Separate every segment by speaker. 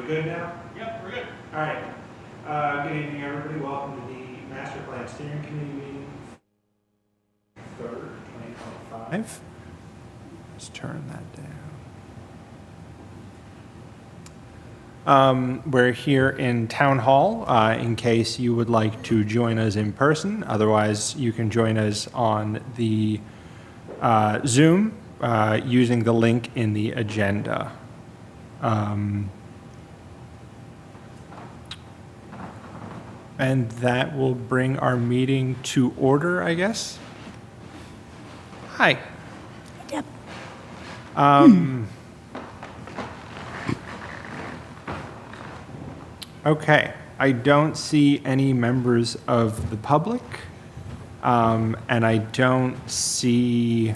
Speaker 1: good now?
Speaker 2: Yep, we're good.
Speaker 1: All right. Good evening, everybody. Welcome to the Master Plan Steering Committee meeting, 3rd, 2025. Let's turn that down. We're here in Town Hall in case you would like to join us in person. Otherwise, you can join us on the Zoom using the link in the agenda. And that will bring our meeting to order, I guess. Hi.
Speaker 3: Yep.
Speaker 1: Okay, I don't see any members of the public, and I don't see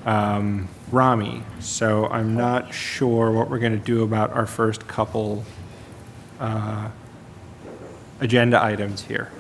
Speaker 1: Rami, so I'm not sure what we're going to do about our first couple agenda items here.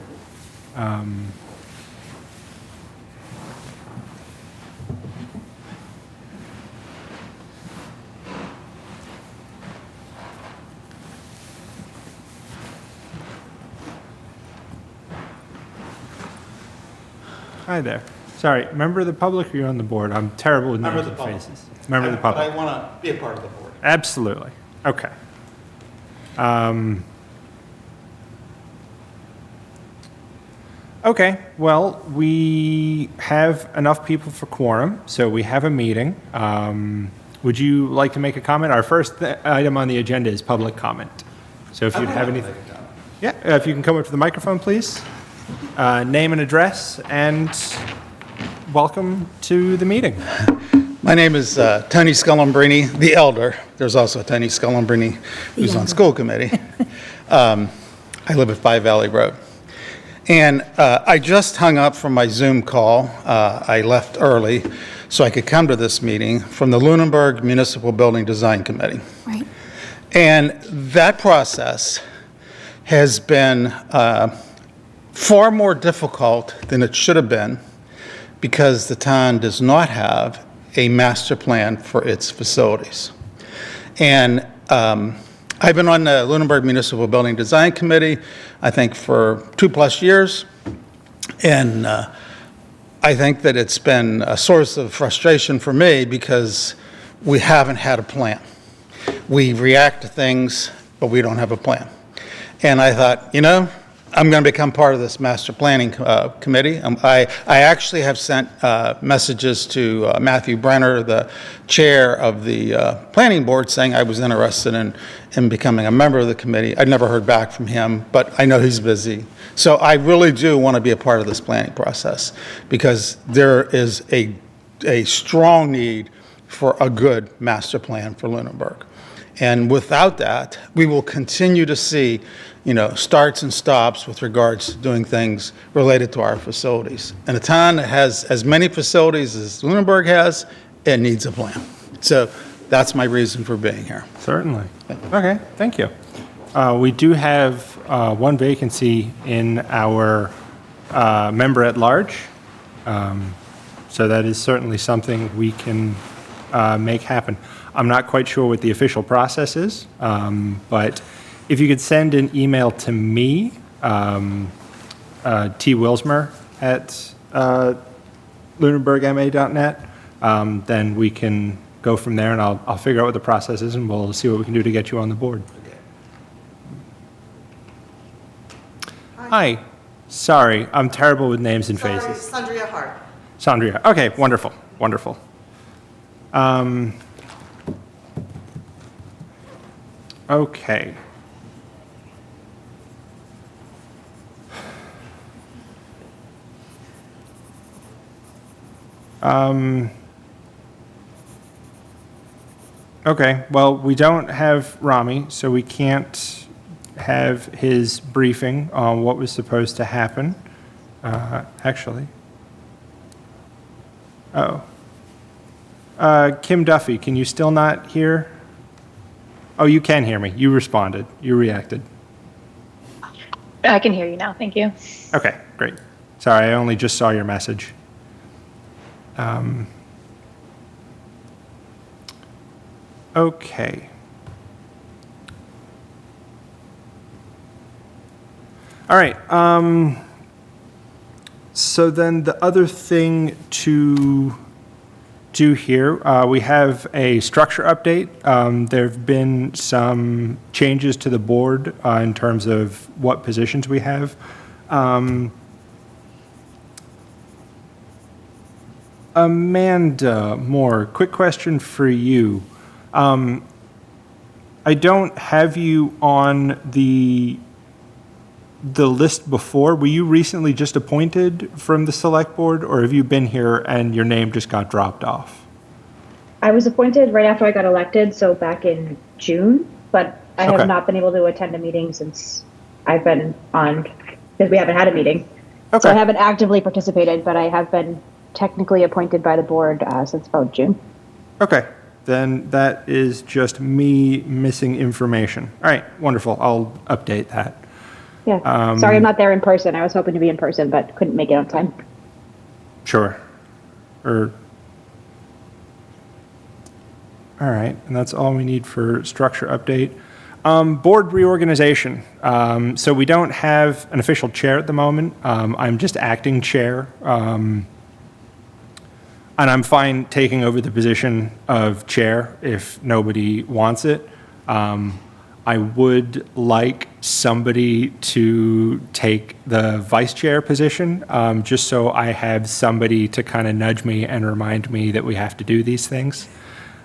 Speaker 1: Hi there. Sorry, member of the member you're on the board. I'm terrible with names and faces. Member of the public.
Speaker 2: But I want to be a part of the board.
Speaker 1: Absolutely. Okay. Okay, well, we have enough people for quorum, so we have a meeting. Would you like to make a comment? Our first item on the agenda is public comment. So if you'd have anything. Yeah, if you can come up to the microphone, please. Name and address, and welcome to the meeting.
Speaker 4: My name is Tony Scullambrini, the elder. There's also Tony Scullambrini, who's on school committee. I live at 5 Valley Road. And I just hung up from my Zoom call. I left early so I could come to this meeting from the Lunenburg Municipal Building Design Committee.
Speaker 3: Right.
Speaker 4: And that process has been far more difficult than it should have been because the town does not have a master plan for its facilities. And I've been on the Lunenburg Municipal Building Design Committee, I think, for 2+ years. And I think that it's been a source of frustration for me because we haven't had a plan. We react to things, but we don't have a plan. And I thought, you know, I'm going to become part of this master planning committee. I actually have sent messages to Matthew Brenner, the chair of the planning board, saying I was interested in becoming a member of the committee. I'd never heard back from him, but I know he's busy. So I really do want to be a part of this planning process because there is a strong need for a good master plan for Lunenburg. And without that, we will continue to see, you know, starts and stops with regards to doing things related to our facilities. And a town that has as many facilities as Lunenburg has, it needs a plan. So that's my reason for being here.
Speaker 1: Certainly. Okay, thank you. We do have one vacancy in our member at large. So that is certainly something we can make happen. I'm not quite sure what the official process is, but if you could send an email to me, T. Wilsmer at lunenburgma.net, then we can go from there, and I'll figure out what the process is, and we'll see what we can do to get you on the board. Hi. Sorry, I'm terrible with names and faces.
Speaker 5: Sandria Hart.
Speaker 1: Sandria. Okay, wonderful, wonderful. Okay. Okay, well, we don't have Rami, so we can't have his briefing on what was supposed to happen, actually. Oh. Kim Duffy, can you still not hear? Oh, you can hear me. You responded. You reacted.
Speaker 3: I can hear you now. Thank you.
Speaker 1: Okay, great. Sorry, I only just saw your message. Okay. All right. So then the other thing to do here, we have a structure update. There have been some changes to the board in terms of what positions we have. Amanda Moore, quick question for you. I don't have you on the list before. Were you recently just appointed from the select board, or have you been here and your name just got dropped off?
Speaker 3: I was appointed right after I got elected, so back in June, but I
Speaker 1: Okay.
Speaker 3: have not been able to attend a meeting since I've been on, because we haven't had a meeting. So
Speaker 1: Okay.
Speaker 3: I haven't actively participated, but I have been technically appointed by the board since about June.
Speaker 1: Okay, then that is just me missing information. All right, wonderful. I'll update that.
Speaker 3: Yeah. Sorry, I'm not there in person. I was hoping to be in person, but couldn't make it on time.
Speaker 1: Sure. All right, and that's all we need for structure update. Board reorganization. So we don't have an official chair at the moment. I'm just acting chair. And I'm fine taking over the position of chair if nobody wants it. I would like somebody to take the vice chair position, just so I have somebody to kind of nudge me and remind me that we have to do these things,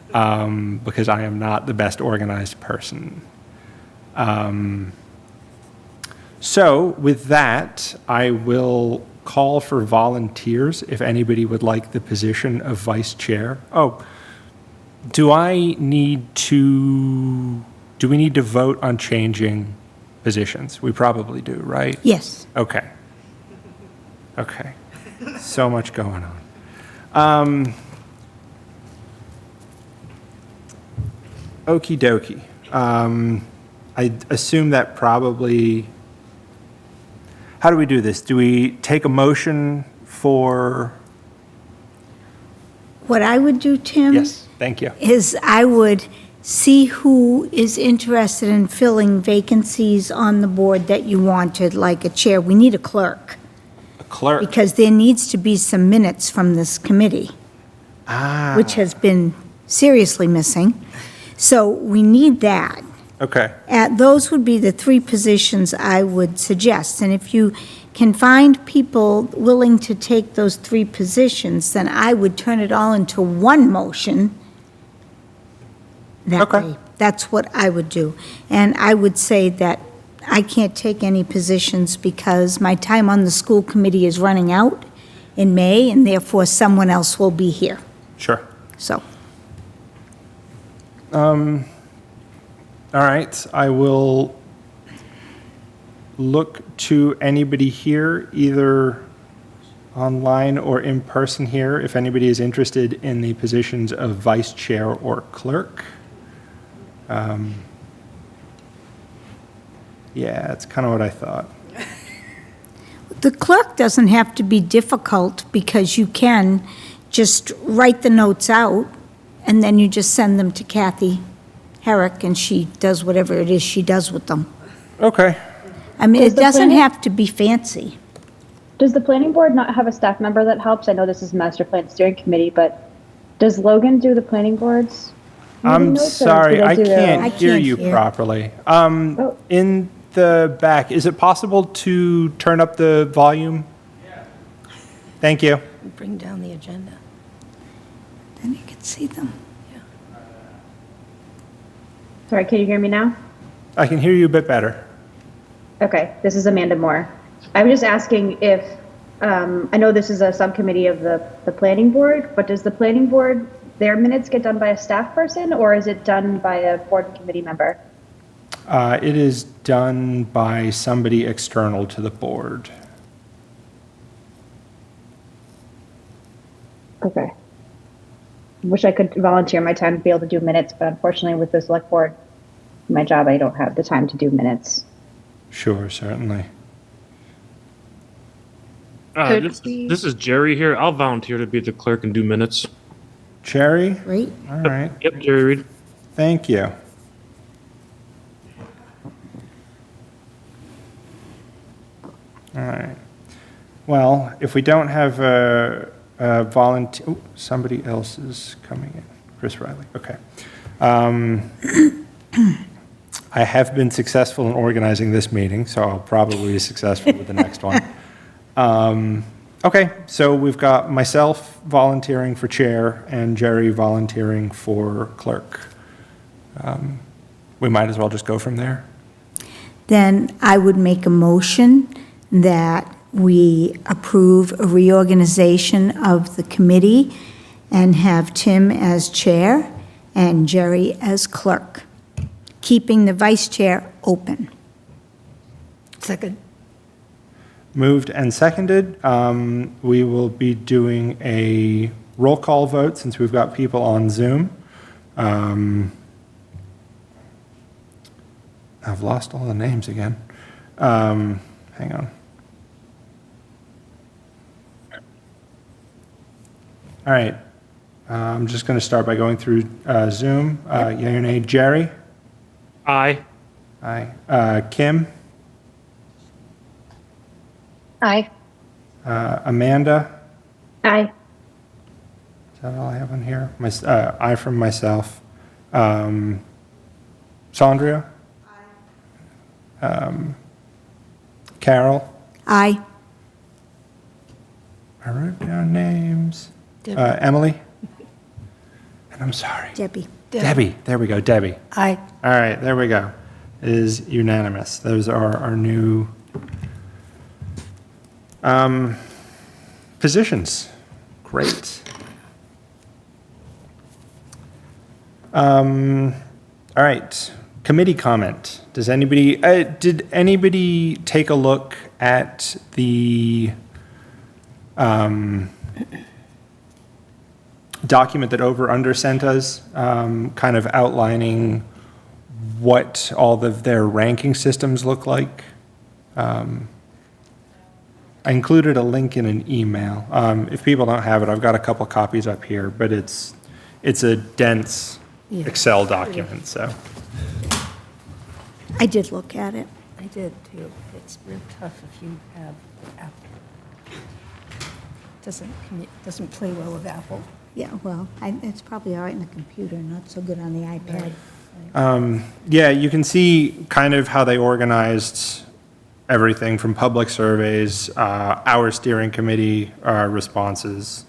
Speaker 1: because I am not the best organized person. So with that, I will call for volunteers if anybody would like the position of vice chair. Oh, do we need to vote on changing positions? We probably do, right?
Speaker 2: Yes.
Speaker 1: Okay. Okay. So much going on. Okie dokie. I assume that probably, how do we do this? Do we take a motion for,
Speaker 2: What I would do, Tim,
Speaker 1: yes, thank you.
Speaker 2: is I would see who is interested in filling vacancies on the board that you wanted, like a chair. We need a clerk,
Speaker 1: A clerk.
Speaker 2: because there needs to be some minutes from this committee, which has been seriously missing. So we need that.
Speaker 1: Okay,
Speaker 2: Those would be the three positions I would suggest. And if you can find people willing to take those three positions, then I would turn it all into one motion. That
Speaker 1: Okay.
Speaker 2: way. That's what I would do. And I would say that I can't take any positions because my time on the school committee is running out in May, and therefore someone else will be here.
Speaker 1: sure.
Speaker 2: So,
Speaker 1: All right, I will look to anybody here, either online or in person here, if anybody is interested in the positions of vice chair or clerk. Yeah, that's kind of what I thought.
Speaker 2: the clerk doesn't have to be difficult because you can just write the notes out and then you just send them to Kathy Herrick and she does whatever it is she does with them.
Speaker 1: Okay.
Speaker 2: I mean,
Speaker 3: Does
Speaker 2: it
Speaker 3: the
Speaker 2: doesn't
Speaker 3: planning-
Speaker 2: have to be fancy.
Speaker 3: Does the planning board not have a staff member that helps? I know this is master plan steering committee, but does Logan do the planning board's meeting
Speaker 1: I'm
Speaker 3: notes, or do
Speaker 1: sorry,
Speaker 3: they
Speaker 1: I
Speaker 3: do their
Speaker 1: can't
Speaker 3: own?
Speaker 1: hear
Speaker 2: can't
Speaker 1: you
Speaker 2: hear.
Speaker 1: properly.
Speaker 3: Oh.
Speaker 1: In the back, is it possible to turn up the volume? Thank you.
Speaker 5: Bring down the agenda.
Speaker 2: Then you can see them.
Speaker 3: Sorry, can you hear me now?
Speaker 1: I can hear you a bit better.
Speaker 3: Okay, this is Amanda Moore. I was just asking if, I know this is a subcommittee of the planning board, but does the planning board, their minutes get done by a staff person or is it done by a board and committee member?
Speaker 1: It is done by somebody external to the board.
Speaker 3: Okay. Wish I could volunteer my time to be able to do minutes, but unfortunately with the select board, my job, I don't have the time to do minutes.
Speaker 1: Sure, certainly.
Speaker 3: Could
Speaker 6: This is Jerry here. I'll volunteer to be the clerk and do minutes.
Speaker 1: Cherry?
Speaker 2: Great.
Speaker 1: All right,
Speaker 6: Yep, Jerry Reed.
Speaker 1: thank you. All right. Well, if we don't have a volunteer, oh, somebody else is coming in. Chris Riley, okay. I have been successful in organizing this meeting, so I'll probably be successful with the next one. Okay, so we've got myself volunteering for chair and Jerry volunteering for clerk. We might as well just go from there.
Speaker 2: Then I would make a motion that we approve a reorganization of the committee and have Tim as chair and Jerry as clerk, keeping the vice chair open.
Speaker 5: Second.
Speaker 1: Moved and seconded. We will be doing a roll call vote since we've got people on Zoom. I've lost all the names again. Hang on. All right. I'm just going to start by going through Zoom. Yea or nay, Jerry?
Speaker 6: Aye.
Speaker 1: Aye. Kim?
Speaker 5: Aye.
Speaker 1: Amanda?
Speaker 3: Aye.
Speaker 1: Is that all I have on here? I from myself. Sandria? Aye. Carol?
Speaker 2: Aye.
Speaker 1: I wrote down names.
Speaker 5: Debbie.
Speaker 1: Emily? And I'm sorry.
Speaker 2: Debbie.
Speaker 1: Debbie. There we go, Debbie.
Speaker 5: Aye.
Speaker 1: All right, there we go. It is unanimous. Those are our new positions. Great. All right, committee comment. Does anybody, did anybody take a look at the document that Over Under sent us, kind of outlining what all of their ranking systems look like? I included a link in an email. If people don't have it, I've got a couple copies up here, but it's a dense
Speaker 5: Yeah.
Speaker 1: Excel document, so.
Speaker 2: I did look at it.
Speaker 5: I did too. It's real tough if you have Apple. Doesn't play well with Apple.
Speaker 2: Yeah, well, it's probably all right in the computer, not so good on the iPad.
Speaker 1: Yeah, you can see kind of how they organized everything from public surveys, our steering committee responses,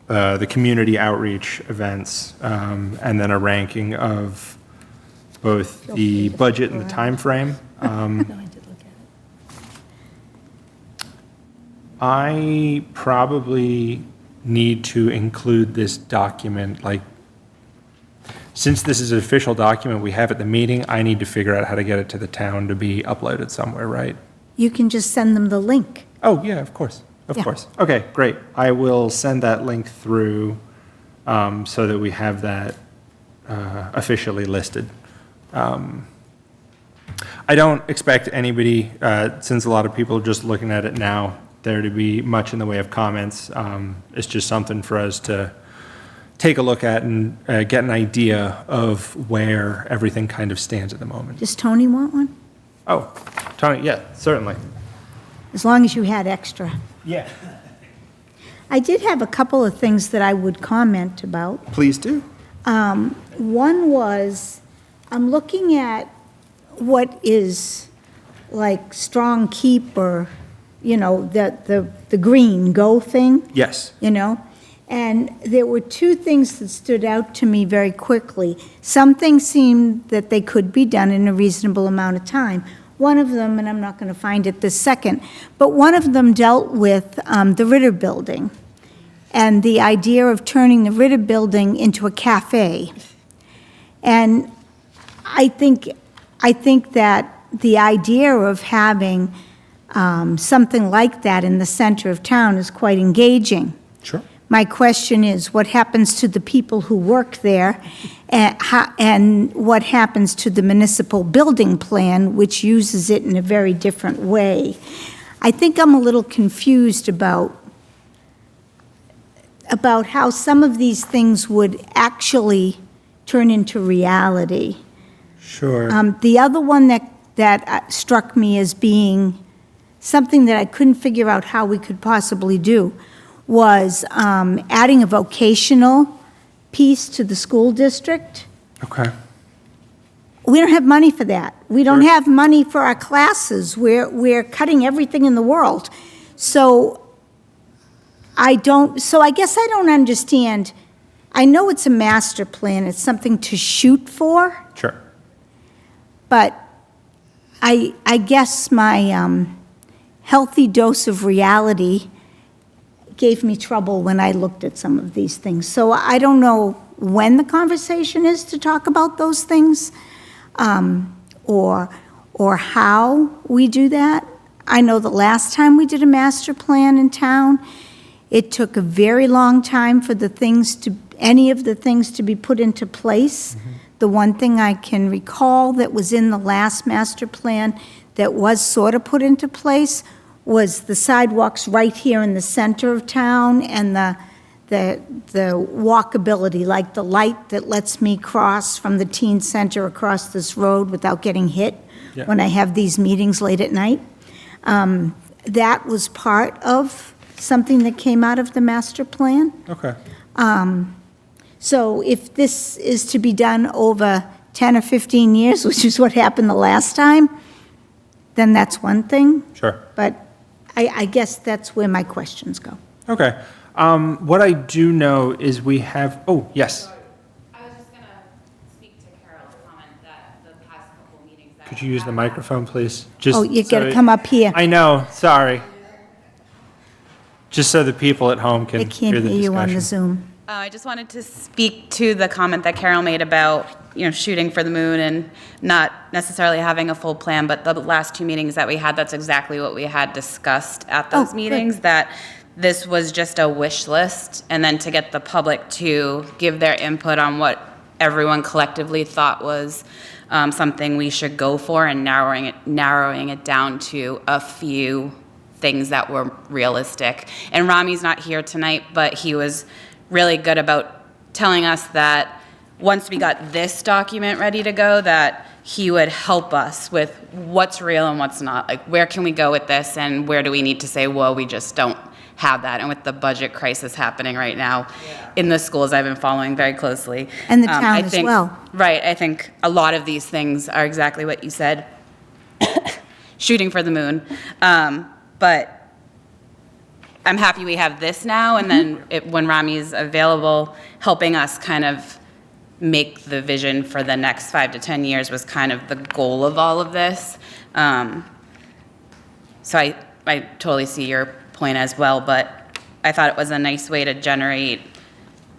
Speaker 1: the community outreach events, and then a ranking of both the budget and the time frame.
Speaker 5: No, I did look at it.
Speaker 1: I probably need to include this document, like, since this is an official document we have at the meeting, I need to figure out how to get it to the town to be uploaded somewhere, right?
Speaker 2: You can just send them the link.
Speaker 1: Oh, yeah, of course, of
Speaker 2: Yeah.
Speaker 1: course. Okay, great. I will send that link through so that we have that officially listed. I don't expect anybody, since a lot of people are just looking at it now, there to be much in the way of comments. It's just something for us to take a look at and get an idea of where everything kind of stands at the moment.
Speaker 2: Does Tony want one?
Speaker 1: Oh, Tony, yeah, certainly.
Speaker 2: As long as you had extra.
Speaker 1: Yeah.
Speaker 2: I did have a couple of things that I would comment about.
Speaker 1: Please do.
Speaker 2: One was, I'm looking at what is like Strong Keep or, you know, the green go thing.
Speaker 1: Yes.
Speaker 2: You know? And there were two things that stood out to me very quickly. Some things seemed that they could be done in a reasonable amount of time. One of them, and I'm not going to find it this second, but one of them dealt with the Ritter Building and the idea of turning the Ritter Building into a cafe. And I think that the idea of having something like that in the center of town is quite engaging.
Speaker 1: Sure.
Speaker 2: My question is, what happens to the people who work there, and what happens to the municipal building plan, which uses it in a very different way? I think I'm a little confused about how some of these things would actually turn into reality.
Speaker 1: Sure.
Speaker 2: The other one that that struck me as being something that I couldn't figure out how we could possibly do, was adding a vocational piece to the school district.
Speaker 1: Okay.
Speaker 2: We don't have money for that. We don't
Speaker 1: Sure.
Speaker 2: have money for our classes. We're cutting everything in the world. So I guess I don't understand. I know it's a master plan, it's something to shoot for,
Speaker 1: Sure.
Speaker 2: but I guess my healthy dose of reality gave me trouble when I looked at some of these things. So I don't know when the conversation is to talk about those things, or how we do that. I know the last time we did a master plan in town, it took a very long time for any of the things to be put into place. The one thing I can recall that was in the last master plan that was sort of put into place was the sidewalks right here in the center of town and the walkability, like the light that lets me cross from the teen center across this road without getting hit
Speaker 1: Yeah.
Speaker 2: when I have these meetings late at night. That was part of something that came out of the master plan.
Speaker 1: Okay.
Speaker 2: So if this is to be done over 10 or 15 years, which is what happened the last time, then that's one thing.
Speaker 1: Sure.
Speaker 2: But I guess that's where my questions go.
Speaker 1: Okay. What I do know is we have, oh, yes.
Speaker 7: I was just gonna speak to Carol's comment that the past couple meetings that.
Speaker 1: Could you use the microphone, please? Just
Speaker 2: Oh, you
Speaker 1: so-
Speaker 2: gotta come up here.
Speaker 1: I know, sorry. Just so the people at home can
Speaker 2: I
Speaker 1: hear
Speaker 2: can't
Speaker 1: the
Speaker 2: hear you on the
Speaker 1: discussion.
Speaker 2: Zoom.
Speaker 7: I just wanted to speak to the comment that Carol made about, shooting for the moon and not necessarily having a full plan, but the last two meetings that we had, that's exactly what we had discussed at
Speaker 2: Oh,
Speaker 7: those
Speaker 2: good.
Speaker 7: meetings, that this was just a wish list, and then to get the public to give their input on what everyone collectively thought was something we should go for, and narrowing it down to a few things that were realistic. And Rami's not here tonight, but he was really good about telling us that once we got this document ready to go, that he would help us with what's real and what's not. Like, where can we go with this, and where do we need to say, well, we just don't have that. And with the budget crisis happening right now in the schools, I've been following very closely.
Speaker 2: And the
Speaker 7: I
Speaker 2: town as
Speaker 7: think-
Speaker 2: well.
Speaker 7: Right, I think a lot of these things are exactly what you said, shooting for the moon. But I'm happy we have this now, and then when Rami's available, helping us kind of make the vision for the next 5 to 10 years was kind of the goal of all of this. So I totally see your point as well, but I thought it was a nice way to generate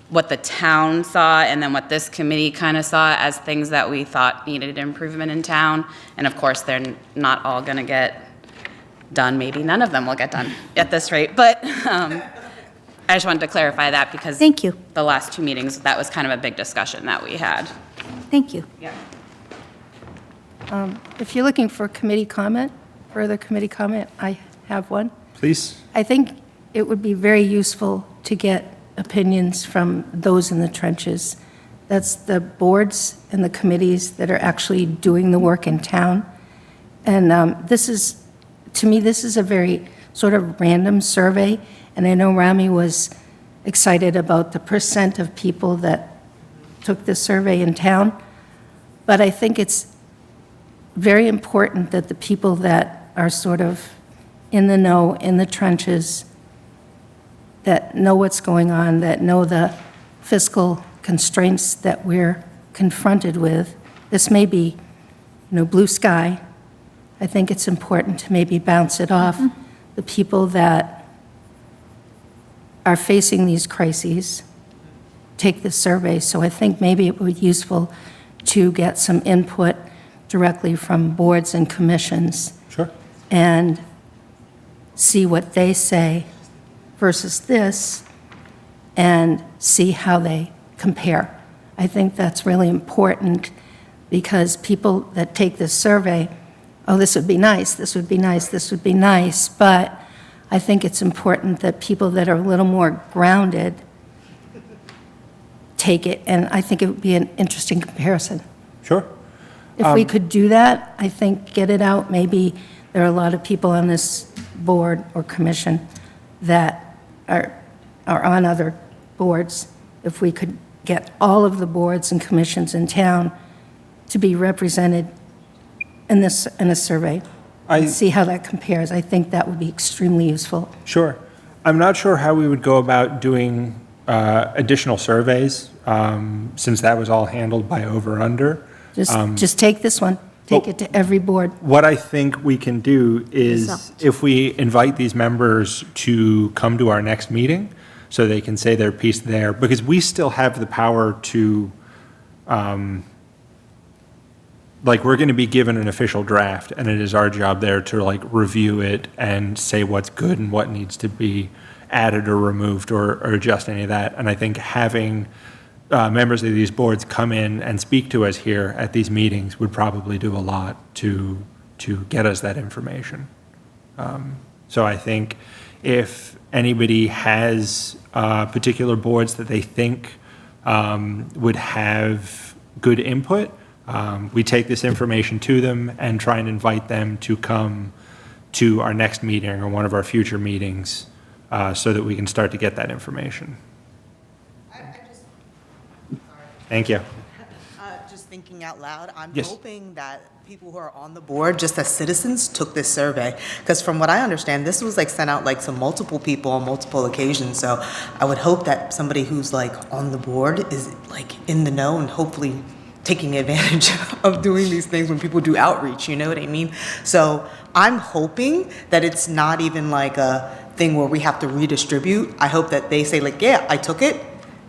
Speaker 7: what the town saw and then what this committee kind of saw as things that we thought needed improvement in town. And of course, they're not all going to get done. Maybe none of them will get done at this rate. But I just wanted to clarify that because
Speaker 2: Thank you.
Speaker 7: the last two meetings, that was kind of a big discussion that we had.
Speaker 2: Thank you.
Speaker 5: If you're looking for committee comment, further committee comment, I have one.
Speaker 1: Please?
Speaker 5: I think it would be very useful to get opinions from those in the trenches. That's the boards and the committees that are actually doing the work in town. And to me, this is a very sort of random survey, and I know Rami was excited about the percent of people that took this survey in town, but I think it's very important that the people that are sort of in the know, in the trenches, that know what's going on, that know the fiscal constraints that we're confronted with. This may be, blue sky. I think it's important to maybe bounce it off the people that are facing these crises, take this survey. So I think maybe it would be useful to get some input directly from boards and commissions
Speaker 1: Sure.
Speaker 5: and see what they say versus this and see how they compare. I think that's really important because people that take this survey, oh, this would be nice, this would be nice, this would be nice, but I think it's important that people that are a little more grounded take it, and I think it would be an interesting comparison.
Speaker 1: Sure.
Speaker 5: If we could do that, I think get it out, maybe there are a lot of people on this board or commission that are on other boards. If we could get all of the boards and commissions in town to be represented in a survey, and see how that compares, I think that would be extremely useful.
Speaker 1: Sure. I'm not sure how we would go about doing additional surveys, since that was all handled by Over/Under.
Speaker 5: Just take this one, take it to every board.
Speaker 1: What I think we can do is,
Speaker 2: Result.
Speaker 1: if we invite these members to come to our next meeting, so they can say their piece there, because we still have the power to, we're going to be given an official draft, and it is our job there to review it and say what's good and what needs to be added or removed or adjust any of that. And I think having members of these boards come in and speak to us here at these meetings would probably do a lot to get us that information. So I think if anybody has particular boards that they think would have good input, we take this information to them and try and invite them to come to our next meeting or one of our future meetings so that we can start to get that information. Thank you.
Speaker 8: Just thinking out loud, I'm
Speaker 1: Yes.
Speaker 8: hoping that people who are on the board, just as citizens, took this survey. Because from what I understand, this was sent out to multiple people on multiple occasions. So I would hope that somebody who's on the board is in the know and hopefully taking advantage of doing these things when people do outreach, you know what I mean? So I'm hoping that it's not even a thing where we have to redistribute. I hope that they say yeah, I took it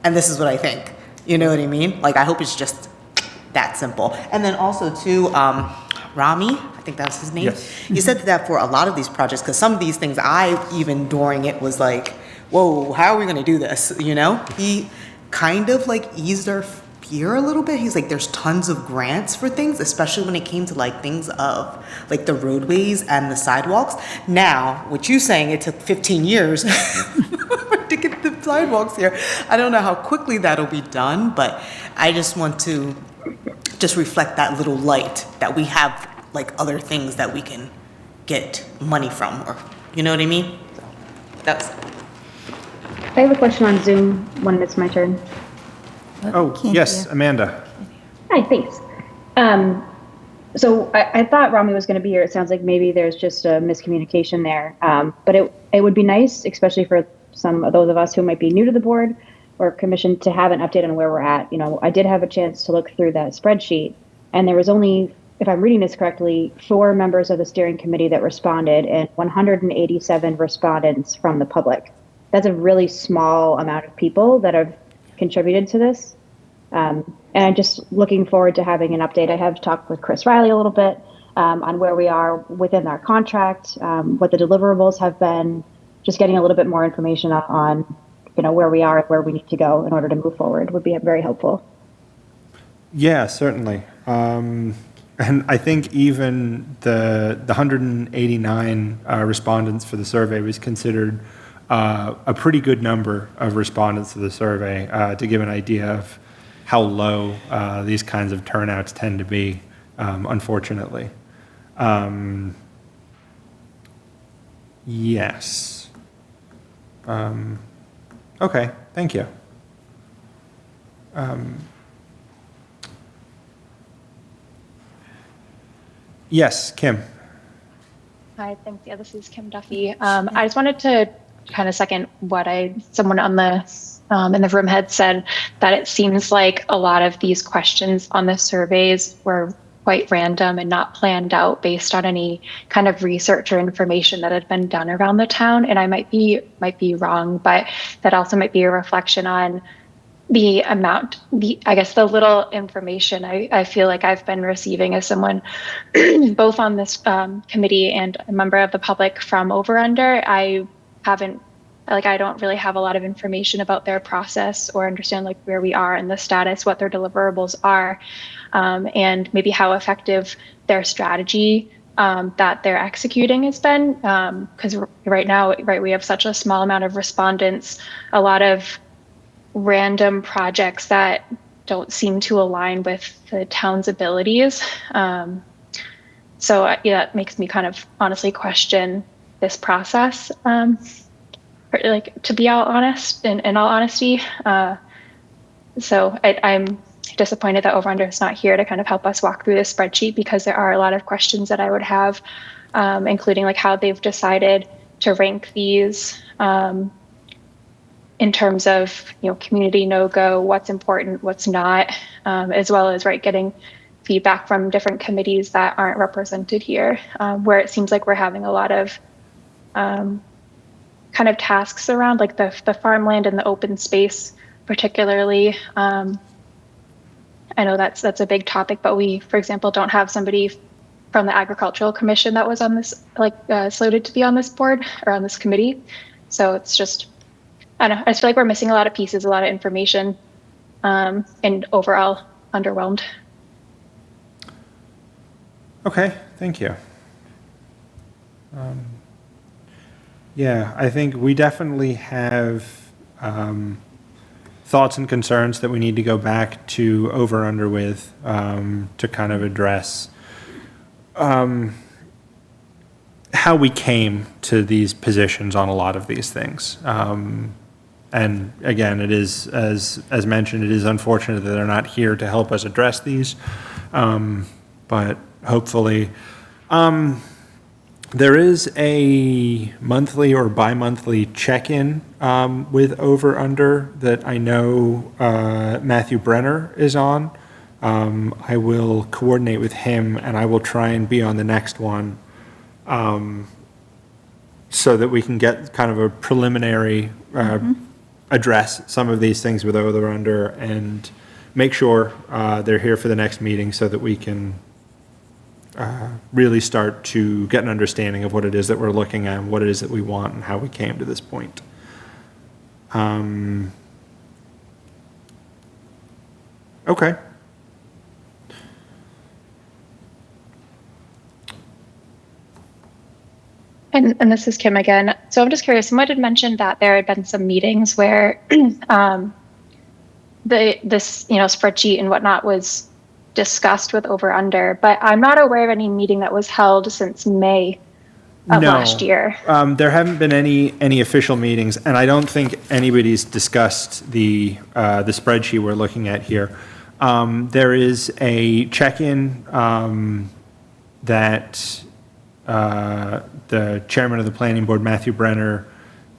Speaker 8: and this is what I think. You know what I mean? I hope it's just that simple. And then also too, Rami, I think that was his name.
Speaker 1: Yes.
Speaker 8: He said that for a lot of these projects, because some of these things even during it was whoa, how are we going to do this? He kind of eased our fear a little bit. He's there's tons of grants for things, especially when it came to things of the roadways and the sidewalks. Now, with you saying it took 15 years to get the sidewalks here, I don't know how quickly that'll be done, but I just want to reflect that little light that we have other things that we can get money from, or you know what I mean? So, that's
Speaker 3: I have a question on Zoom when it's my turn.
Speaker 1: Oh,
Speaker 2: Can't
Speaker 1: yes,
Speaker 2: hear.
Speaker 1: Amanda.
Speaker 3: Hi, thanks. So I thought Rami was going to be here. It sounds like maybe there's just a miscommunication there. But it would be nice, especially for some of those of us who might be new to the board or commission, to have an update on where we're at. I did have a chance to look through that spreadsheet, and there was only, if I'm reading this correctly, 4 members of the steering committee that responded and 187 respondents from the public. That's a really small amount of people that have contributed to this. And I'm just looking forward to having an update. I have talked with Chris Riley a little bit on where we are within our contract, what the deliverables have been, just getting a little bit more information on where we are and where we need to go in order to move forward would be very helpful.
Speaker 1: Yeah, certainly. And I think even the 189 respondents for the survey was considered a pretty good number of respondents to the survey to give an idea of how low these kinds of turnouts tend to be, unfortunately. Yes. Okay, thank you. Yes, Kim.
Speaker 9: Hi, thanks. Yeah, this is Kim Duffy. I just wanted to kind of second what someone on the in the room had said, that it seems like a lot of these questions on the surveys were quite random and not planned out based on any kind of research or information that had been done around the town. And I might be wrong, but that also might be a reflection on the amount, I guess the little information I feel like I've been receiving as someone both on this committee and a member of the public from Over/Under. I don't really have a lot of information about their process or understand where we are in the status, what their deliverables are, and maybe how effective their strategy that they're executing has been. Because right now, we have such a small amount of respondents, a lot of random projects that don't seem to align with the town's abilities. So yeah, that makes me kind of honestly question this process. Like, to be all honest, in all honesty. So I'm disappointed that Over Under is not here to kind of help us walk through this spreadsheet, because there are a lot of questions that I would have, including like how they've decided to rank these in terms of, you know, community no-go, what's important, what's not, as well as getting feedback from different committees that aren't represented here, where it seems like we're having a lot of kind of tasks around like the farmland and the open space, particularly. I know that's a big topic, but we, for example, don't have somebody from the Agricultural Commission that was on this, slated to be on this board or on this committee. So it's just, I don't know, I just feel like we're missing a lot of pieces, a lot of information, and overall underwhelmed.
Speaker 1: Okay, thank you. Yeah, I think we definitely have thoughts and concerns that we need to go back to Over Under with to kind of address how we came to these positions on a lot of these things. And again, it is, as mentioned, it is unfortunate that they're not here to help us address these, but hopefully, there is a monthly or bi-monthly check-in with Over Under that I know Matthew Brenner is on. I will coordinate with him, and I will try and be on the next one so that we can get kind of a preliminary address some of these things with Over Under and make sure they're here for the next meeting so that we can really start to get an understanding of what it is that we're looking at, and what it is that we want, and how we came to this point. Okay.
Speaker 9: And this is Kim again. So I'm just curious, someone had mentioned that there had been some meetings where this spreadsheet and whatnot was discussed with Over Under, but I'm not aware of any meeting that was held since May of last year.
Speaker 1: There haven't been any official meetings, and I don't think anybody's discussed the spreadsheet we're looking at here. There is a check-in that the chairman of the planning board, Matthew Brenner,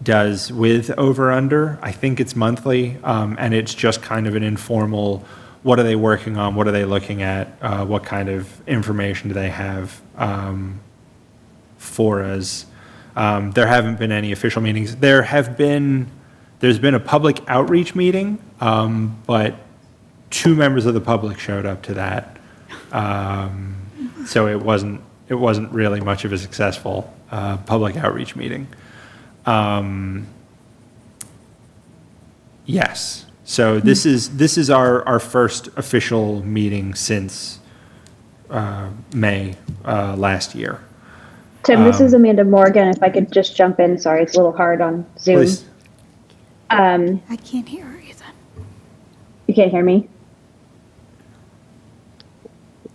Speaker 1: does with Over Under. I think it's monthly, and it's just kind of an informal, what are they working on, what are they looking at, what kind of information do they have for us. There haven't been any official meetings. There's been a public outreach meeting, but 2 members of the public showed up to that. So it wasn't really much of a successful public outreach meeting. Yes. So this is our first official meeting since May last year.
Speaker 3: Tim, this is Amanda Morgan. If I could just jump in. Sorry, it's a little hard on Zoom.
Speaker 1: Please.
Speaker 2: I can't hear her either.
Speaker 3: You can't hear me?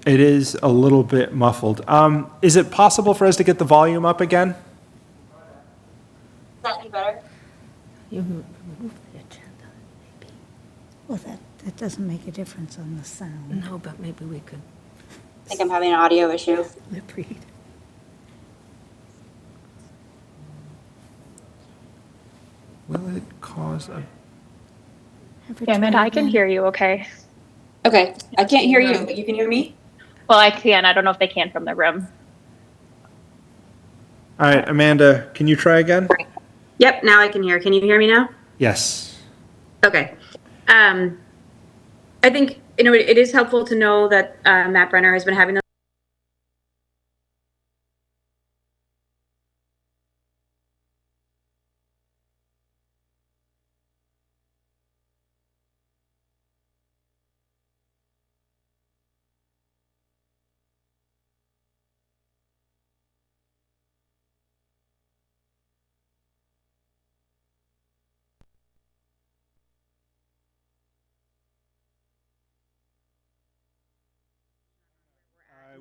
Speaker 1: It is a little bit muffled. Is it possible for us to get the volume up again?
Speaker 10: Is that any better?
Speaker 5: You remove the agenda, maybe.
Speaker 2: Well, that doesn't make a difference on the sound.
Speaker 5: No, but maybe we could
Speaker 10: I think I'm having an audio issue.
Speaker 5: lip read.
Speaker 1: Will it cause a...
Speaker 9: Yeah, Amanda, I can hear you okay.
Speaker 10: Okay, I can't hear you, but you can hear me?
Speaker 9: Well, I can. I don't know if they can from the room.
Speaker 1: All right, Amanda, can you try again?
Speaker 10: Yep, now I can hear. Can you hear me now?
Speaker 1: Yes.
Speaker 10: Okay. I think, it is helpful to know that Matt Brenner has been having those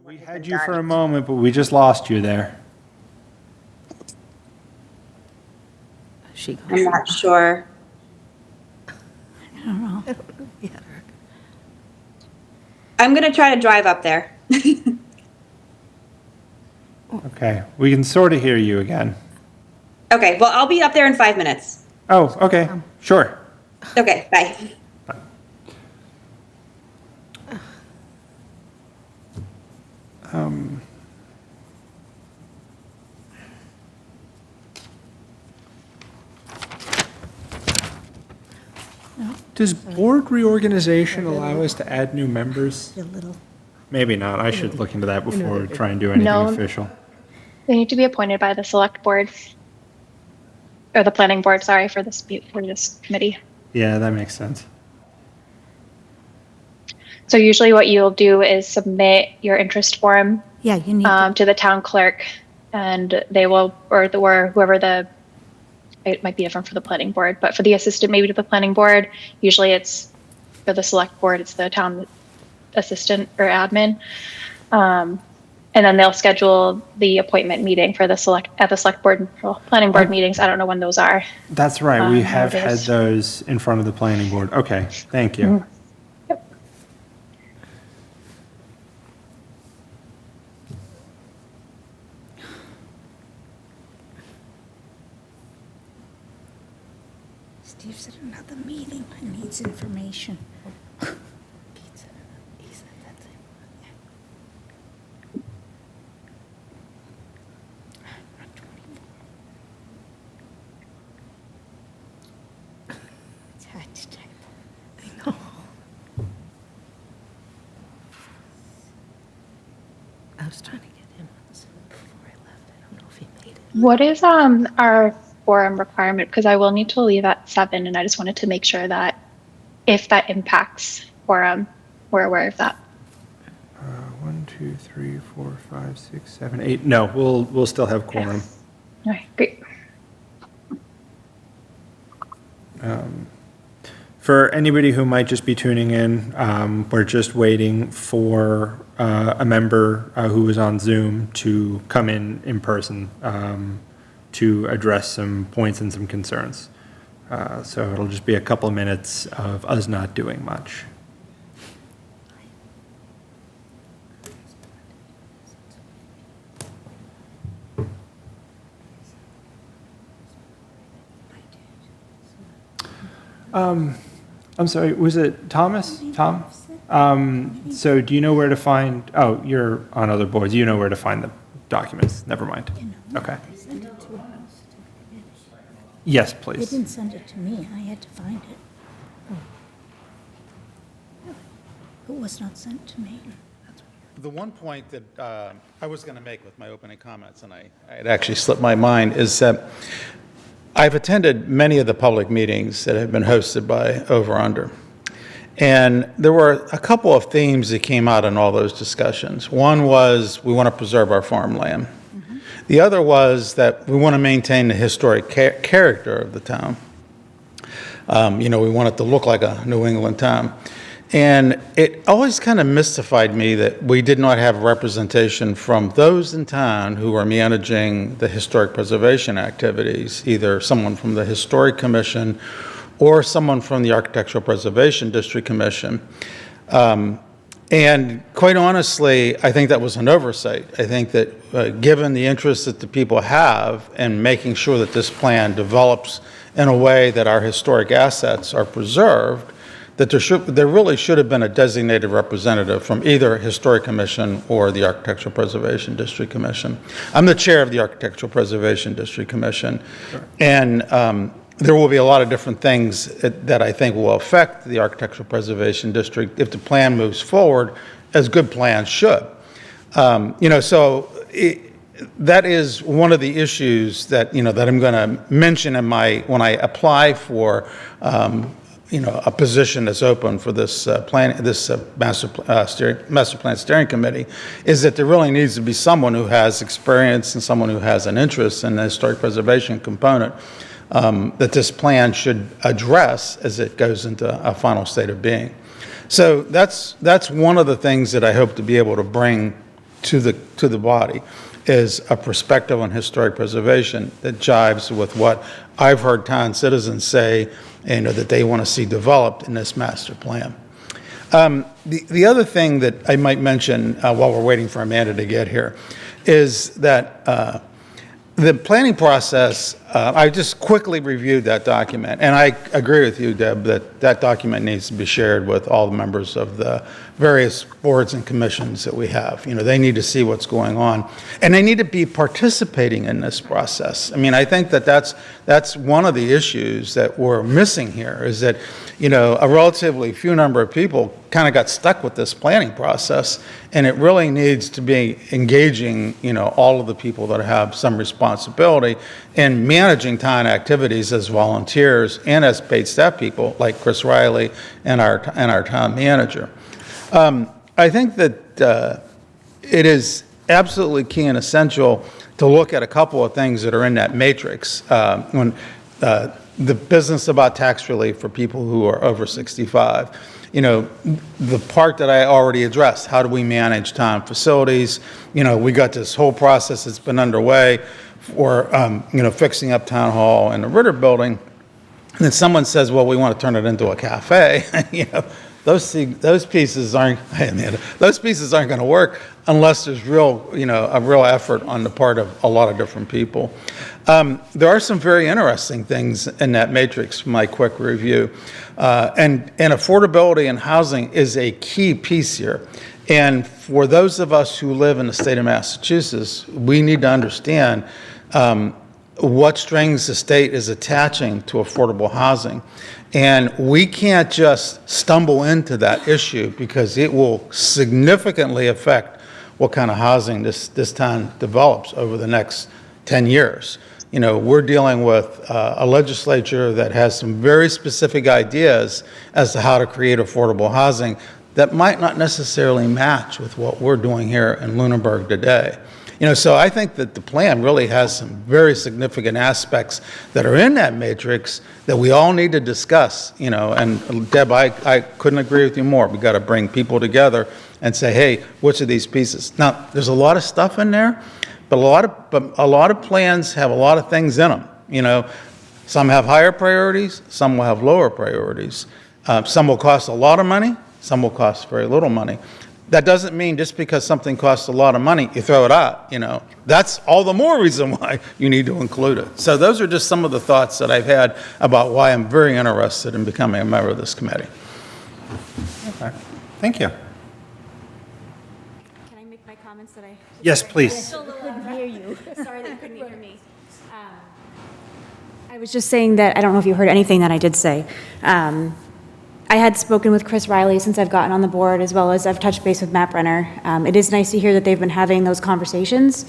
Speaker 1: We had you for a moment, but we just lost you there.
Speaker 5: She goes.
Speaker 10: I'm not sure.
Speaker 2: I don't know.
Speaker 10: I'm gonna try to drive up there.
Speaker 1: Okay, we can sort of hear you again.
Speaker 10: Okay, well, I'll be up there in 5 minutes.
Speaker 1: Oh, okay, sure.
Speaker 10: Okay, bye.
Speaker 1: Does board reorganization allow us to add new members?
Speaker 2: A little.
Speaker 1: Maybe not. I should look into that before we try and do anything
Speaker 9: No.
Speaker 1: official.
Speaker 9: They need to be appointed by the select board, or the planning board, sorry, for this committee.
Speaker 1: Yeah, that makes sense.
Speaker 9: So usually what you'll do is submit your interest form
Speaker 2: Yeah, you need to.
Speaker 9: to the town clerk, and they will, or whoever it might be different for the planning board, but for the assistant, maybe to the planning board, usually it's for the select board, it's the town assistant or admin. And then they'll schedule the appointment meeting for the select board, planning board meetings. I don't know when those are.
Speaker 1: That's right, we have had
Speaker 9: nowadays.
Speaker 1: those in front of the planning board. Okay, thank you.
Speaker 9: Yep.
Speaker 2: Steve said another meeting and needs information. It's hard to type.
Speaker 5: I know. I was trying to get him on Zoom before I left. I don't know if he made it.
Speaker 9: What is our quorum requirement? Because I will need to leave at 7, and I just wanted to make sure that if that impacts quorum, we're aware of that.
Speaker 1: 1, 2, 3, 4, 5, 6, 7, 8. No, we'll still have quorum.
Speaker 9: All right, great.
Speaker 1: For anybody who might just be tuning in, we're just waiting for a member who was on Zoom to come in person to address some points and some concerns. So it'll just be a couple of minutes of us not doing much. I'm sorry, was it Thomas? Tom? So do you know where to find, oh, you're on other boards, you know where to find the documents, never mind. Okay.
Speaker 2: Send it to us.
Speaker 1: Yes,
Speaker 2: They
Speaker 1: please.
Speaker 2: didn't send it to me. I had to find it. Oh. It was not sent to me.
Speaker 4: The one point that I was going to make with my opening comments, and it actually slipped my mind, is that I've attended many of the public meetings that have been hosted by Over Under. And there were a couple of themes that came out in all those discussions. One was we want to preserve our farmland. The other was that we want to maintain the historic character of the town. We want it to look like a New England town. And it always kind of mystified me that we did not have representation from those in town who are managing the historic preservation activities, either someone from the Historic Commission or someone from the Architectural Preservation District Commission. And quite honestly, I think that was an oversight. I think that given the interest that the people have in making sure that this plan develops in a way that our historic assets are preserved, that there really should have been a designated representative from either Historic Commission or the Architectural Preservation District Commission. I'm the chair of the Architectural Preservation District Commission, and there will be a lot of different things that I think will affect the Architectural Preservation District if the plan moves forward, as good plans should. That is one of the issues that that I'm going to mention when I apply for a position that's open for this master plan steering committee, is that there really needs to be someone who has experience and someone who has an interest in the historic preservation component that this plan should address as it goes into a final state of being. So that's one of the things that I hope to be able to bring to the body is a perspective on historic preservation that jives with what I've heard town citizens say, that they want to see developed in this master plan. The other thing that I might mention while we're waiting for Amanda to get here is that the planning process, I just quickly reviewed that document, and I agree with you, Deb, that that document needs to be shared with all the members of the various boards and commissions that we have. They need to see what's going on, and they need to be participating in this process. I mean, I think that that's one of the issues that we're missing here, is that, a relatively few number of people kind of got stuck with this planning process, and it really needs to be engaging, all of the people that have some responsibility in managing town activities as volunteers and as paid staff people like Chris Riley and our town manager. I think that it is absolutely key and essential to look at a couple of things that are in that matrix. When the business about tax relief for people who are over 65, the part that I already addressed, how do we manage town facilities? We got this whole process that's been underway for, fixing up town hall and the Ritter building. And then someone says, well, we want to turn it into a cafe. Those pieces aren't, hey, Amanda, those pieces aren't going to work unless there's a real effort on the part of a lot of different people. There are some very interesting things in that matrix from my quick review. And affordability and housing is a key piece here. And for those of us who live in the state of Massachusetts, we need to understand what strings the state is attaching to affordable housing. And we can't just stumble into that issue because it will significantly affect what kind of housing this town develops over the next 10 years. We're dealing with a legislature that has some very specific ideas as to how to create affordable housing that might not necessarily match with what we're doing here in Lunenburg today. So I think that the plan really has some very significant aspects that are in that matrix that we all need to discuss, and Deb, I couldn't agree with you more. We got to bring people together and say, hey, which of these pieces? Now, there's a lot of stuff in there, but a lot of plans have a lot of things in them. Some have higher priorities, some will have lower priorities. Some will cost a lot of money, some will cost very little money. That doesn't mean just because something costs a lot of money, you throw it out, That's all the more reason why you need to include it. So those are just some of the thoughts that I've had about why I'm very interested in becoming a member of this committee.
Speaker 1: Okay. Thank you.
Speaker 11: Can I make my comments that I...
Speaker 1: Yes, please.
Speaker 11: couldn't hear you. Sorry that you couldn't hear me. I was just saying that, I don't know if you heard anything that I did say. I had spoken with Chris Riley since I've gotten on the board, as well as I've touched base with Matt Brenner. It is nice to hear that they've been having those conversations,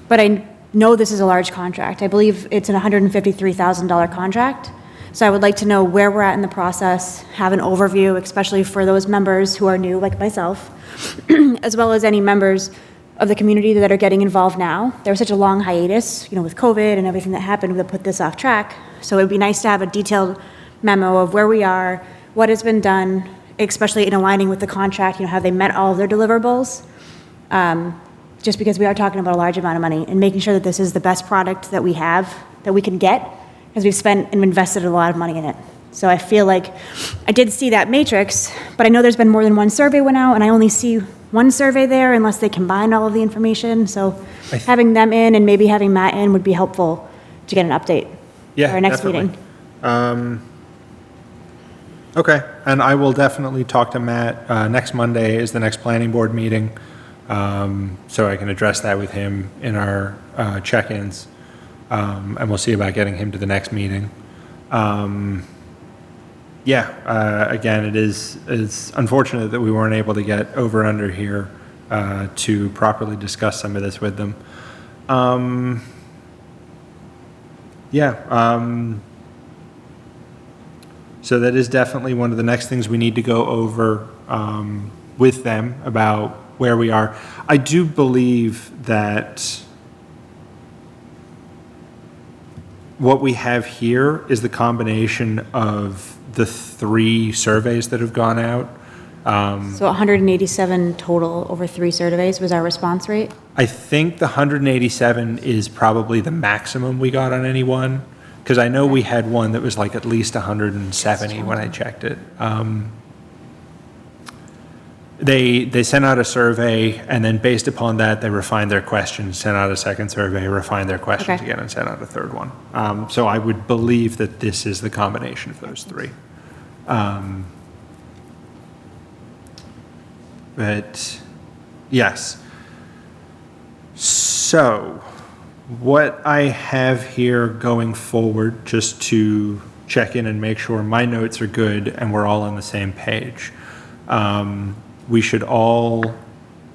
Speaker 11: but I know this is a large contract. I believe it's an $153,000 contract. So I would like to know where we're at in the process, have an overview, especially for those members who are new, like myself, as well as any members of the community that are getting involved now. There was such a long hiatus, with COVID and everything that happened that put this off track. So it would be nice to have a detailed memo of where we are, what has been done, especially in aligning with the contract, have they met all of their deliverables? Just because we are talking about a large amount of money and making sure that this is the best product that we have, that we can get, because we've spent and invested a lot of money in it. So I feel like I did see that matrix, but I know there's been more than one survey went out, and I only see one survey there unless they combine all of the information. So having them in and maybe having Matt in would be helpful to get an update for our next
Speaker 1: definitely.
Speaker 11: meeting.
Speaker 1: Okay, and I will definitely talk to Matt. Next Monday is the next planning board meeting, so I can address that with him in our check-ins, and we'll see about getting him to the next meeting. Again, it's unfortunate that we weren't able to get over under here to properly discuss some of this with them. So that is definitely one of the next things we need to go over with them about where we are. I do believe that what we have here is the combination of the 3 surveys that have gone out.
Speaker 11: So 187 total over 3 surveys was our response rate?
Speaker 1: I think the 187 is probably the maximum we got on any one, because I know we had one that was like at least 170 when I checked it. They sent out a survey, and then based upon that, they refined their questions, sent out a second survey, refined their questions
Speaker 11: Okay.
Speaker 1: again, and sent out a third one. So I would believe that this is the combination of those three. But, yes. So, what I have here going forward, just to check in and make sure my notes are good and we're all on the same page. We should all,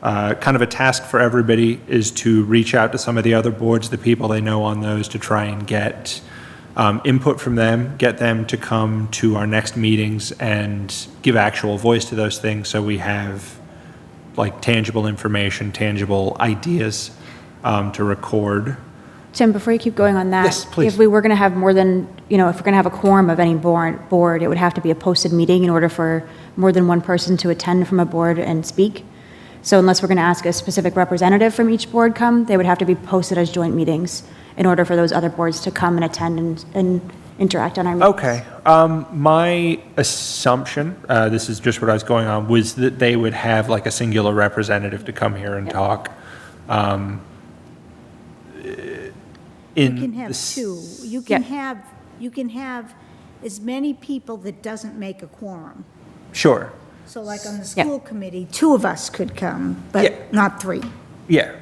Speaker 1: kind of a task for everybody is to reach out to some of the other boards, the people they know on those, to try and get input from them, get them to come to our next meetings and give actual voice to those things, so we have like tangible information, tangible ideas to record.
Speaker 11: Tim, before you keep going on that.
Speaker 1: Yes, please.
Speaker 11: If we were going to have more than, if we're going to have a quorum of any board, it would have to be a posted meeting in order for more than one person to attend from a board and speak. So unless we're going to ask a specific representative from each board come, they would have to be posted as joint meetings in order for those other boards to come and attend and interact on our meetings.
Speaker 1: Okay. My assumption, this is just what I was going on, was that they would have like a singular representative to come here and talk.
Speaker 2: You can have two. You can have as many people that doesn't make a quorum.
Speaker 1: Sure.
Speaker 2: So like on the
Speaker 11: Yeah.
Speaker 2: school committee, 2 of us could come,
Speaker 1: Yeah.
Speaker 2: but not 3.
Speaker 1: Yeah.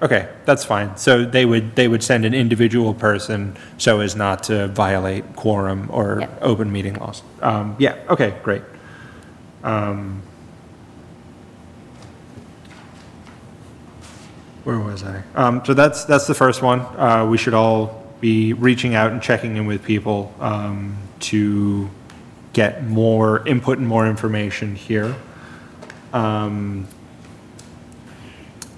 Speaker 1: Okay, that's fine. So they would send an individual person so as not to violate quorum or
Speaker 11: Yep.
Speaker 1: open meeting laws. Yeah, okay, great. Where was I? So that's the first one. We should all be reaching out and checking in with people to get more input and more information here.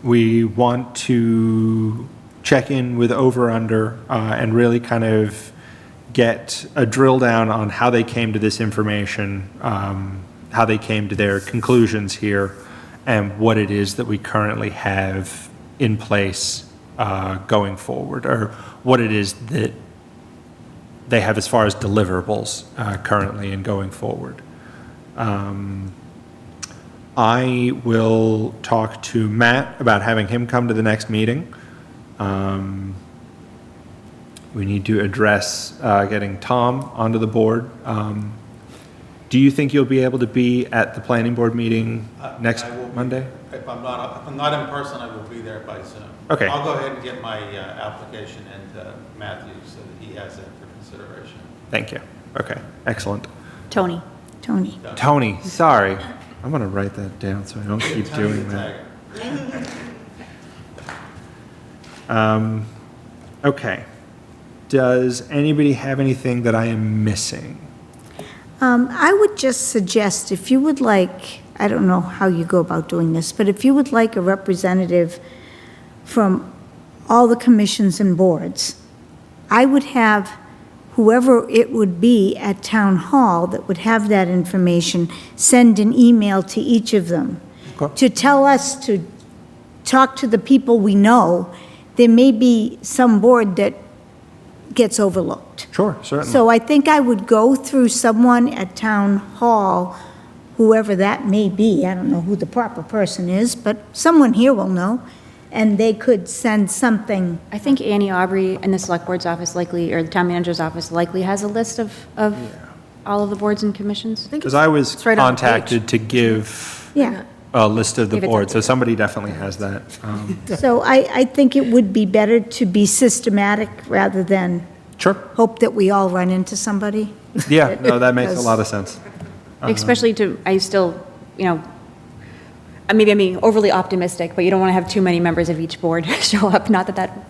Speaker 1: We want to check in with Over/Under and really kind of get a drill down on how they came to this information, how they came to their conclusions here, and what it is that we currently have in place going forward, or what it is that they have as far as deliverables currently and going forward. I will talk to Matt about having him come to the next meeting. We need to address getting Tom onto the board. Do you think you'll be able to be at the planning board meeting next
Speaker 4: I will be.
Speaker 1: Monday?
Speaker 4: If I'm not in person, I will be there by Zoom.
Speaker 1: Okay.
Speaker 4: I'll go ahead and get my application into Matthew so that he has it for consideration.
Speaker 1: Thank you. Okay, excellent.
Speaker 11: Tony.
Speaker 1: Tony, sorry. I'm going to write that down so I don't keep doing that. Okay. Does anybody have anything that I am missing?
Speaker 2: I would just suggest, if you would like, I don't know how you go about doing this, but if you would like a representative from all the commissions and boards, I would have whoever it would be at town hall that would have that information, send an email to each of them
Speaker 1: Okay.
Speaker 2: to tell us to talk to the people we know. There may be some board that gets overlooked.
Speaker 1: Sure, certainly.
Speaker 2: So I think I would go through someone at town hall, whoever that may be. I don't know who the proper person is, but someone here will know. And they could send something.
Speaker 11: I think Annie Aubrey in the select board's office likely, or the town manager's office likely has a list of all of the boards and commissions.
Speaker 1: Because I was
Speaker 5: It's right on the page.
Speaker 1: contacted to give
Speaker 2: Yeah.
Speaker 1: a list of the
Speaker 11: Give it to
Speaker 1: boards, so
Speaker 11: you.
Speaker 1: somebody definitely has that.
Speaker 2: So I think it would be better to be systematic rather than
Speaker 1: Sure.
Speaker 2: hope that we all run into somebody.
Speaker 1: Yeah, no, that makes a lot of sense.
Speaker 11: Especially I still, maybe I'm being overly optimistic, but you don't want to have too many members of each board show up. Not that that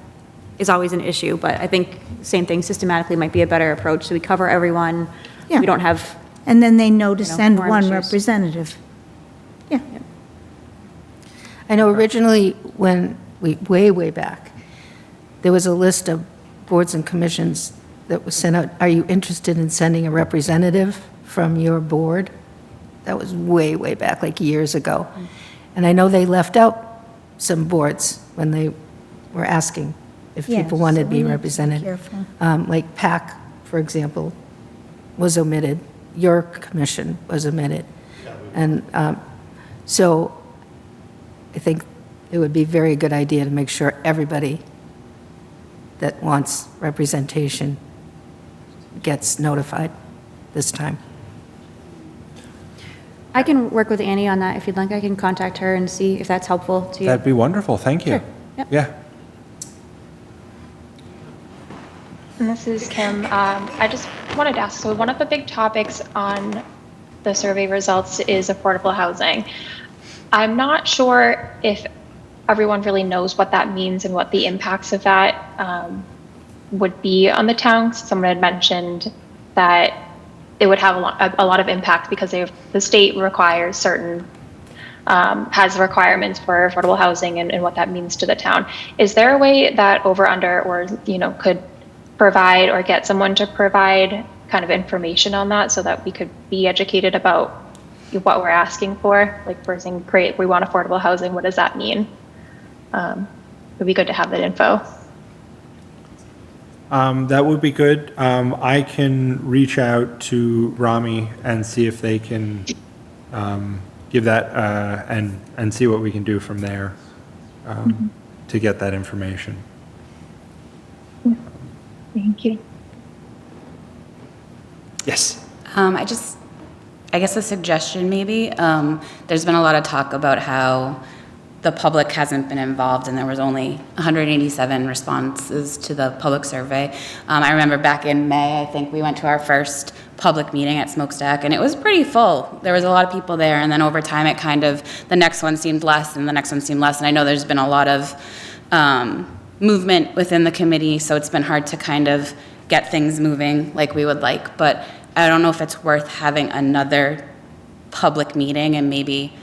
Speaker 11: is always an issue, but I think same thing systematically might be a better approach. So we cover everyone.
Speaker 2: Yeah.
Speaker 11: We don't have,
Speaker 2: And then they know to send
Speaker 11: quorum
Speaker 2: one
Speaker 11: issues.
Speaker 2: representative. Yeah.
Speaker 5: I know originally, when way back, there was a list of boards and commissions that was sent out. Are you interested in sending a representative from your board? That was way, way back, like years ago. And I know they left out some boards when they were asking if
Speaker 2: Yeah,
Speaker 5: people wanted
Speaker 2: so
Speaker 5: to
Speaker 2: we
Speaker 5: be
Speaker 2: need to be
Speaker 5: represented.
Speaker 2: careful.
Speaker 5: Like PAC, for example, was omitted. Your commission was omitted. And so I think it would be a very good idea to make sure everybody that wants representation gets notified this time.
Speaker 11: I can work with Annie on that if you'd like. I can contact her and see if that's helpful to you.
Speaker 1: That'd be wonderful, thank you.
Speaker 11: Sure, yep.
Speaker 1: Yeah.
Speaker 9: And this is Kim. I just wanted to ask, so one of the big topics on the survey results is affordable housing. I'm not sure if everyone really knows what that means and what the impacts of that would be on the town. Someone had mentioned that it would have a lot of impact because the state requires certain, has requirements for affordable housing and what that means to the town. Is there a way that Over Under or, could provide or get someone to provide kind of information on that so that we could be educated about what we're asking for? Like, we're saying, great, we want affordable housing, what does that mean? It'd be good to have that info.
Speaker 1: That would be good. I can reach out to Rami and see if they can give that and see what we can do from there to get that information.
Speaker 9: Thank you.
Speaker 1: Yes.
Speaker 7: I guess a suggestion maybe. There's been a lot of talk about how the public hasn't been involved and there was only 187 responses to the public survey. I remember back in May, I think we went to our first public meeting at Smokestack and it was pretty full. There was a lot of people there, and then over time it kind of, the next one seemed less and the next one seemed less. And I know there's been a lot of movement within the committee, so it's been hard to kind of get things moving like we would like. But I don't know if it's worth having another public meeting and maybe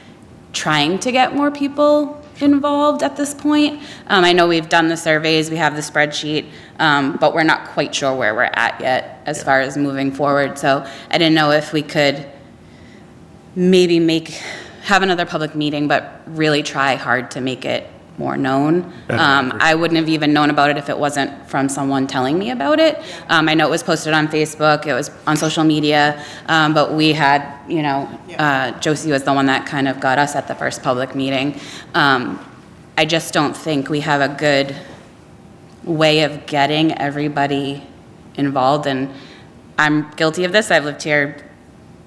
Speaker 7: trying to get more people involved at this point. I know we've done the surveys, we have the spreadsheet, but we're not quite sure where we're at yet as far as moving forward. So I didn't know if we could maybe have another public meeting, but really try hard to make it more known. I wouldn't have even known about it if it wasn't from someone telling me about it. I know it was posted on Facebook, it was on social media, but we had, Josie was the one that kind of got us at the first public meeting. I just don't think we have a good way of getting everybody involved, and I'm guilty of this. I've lived here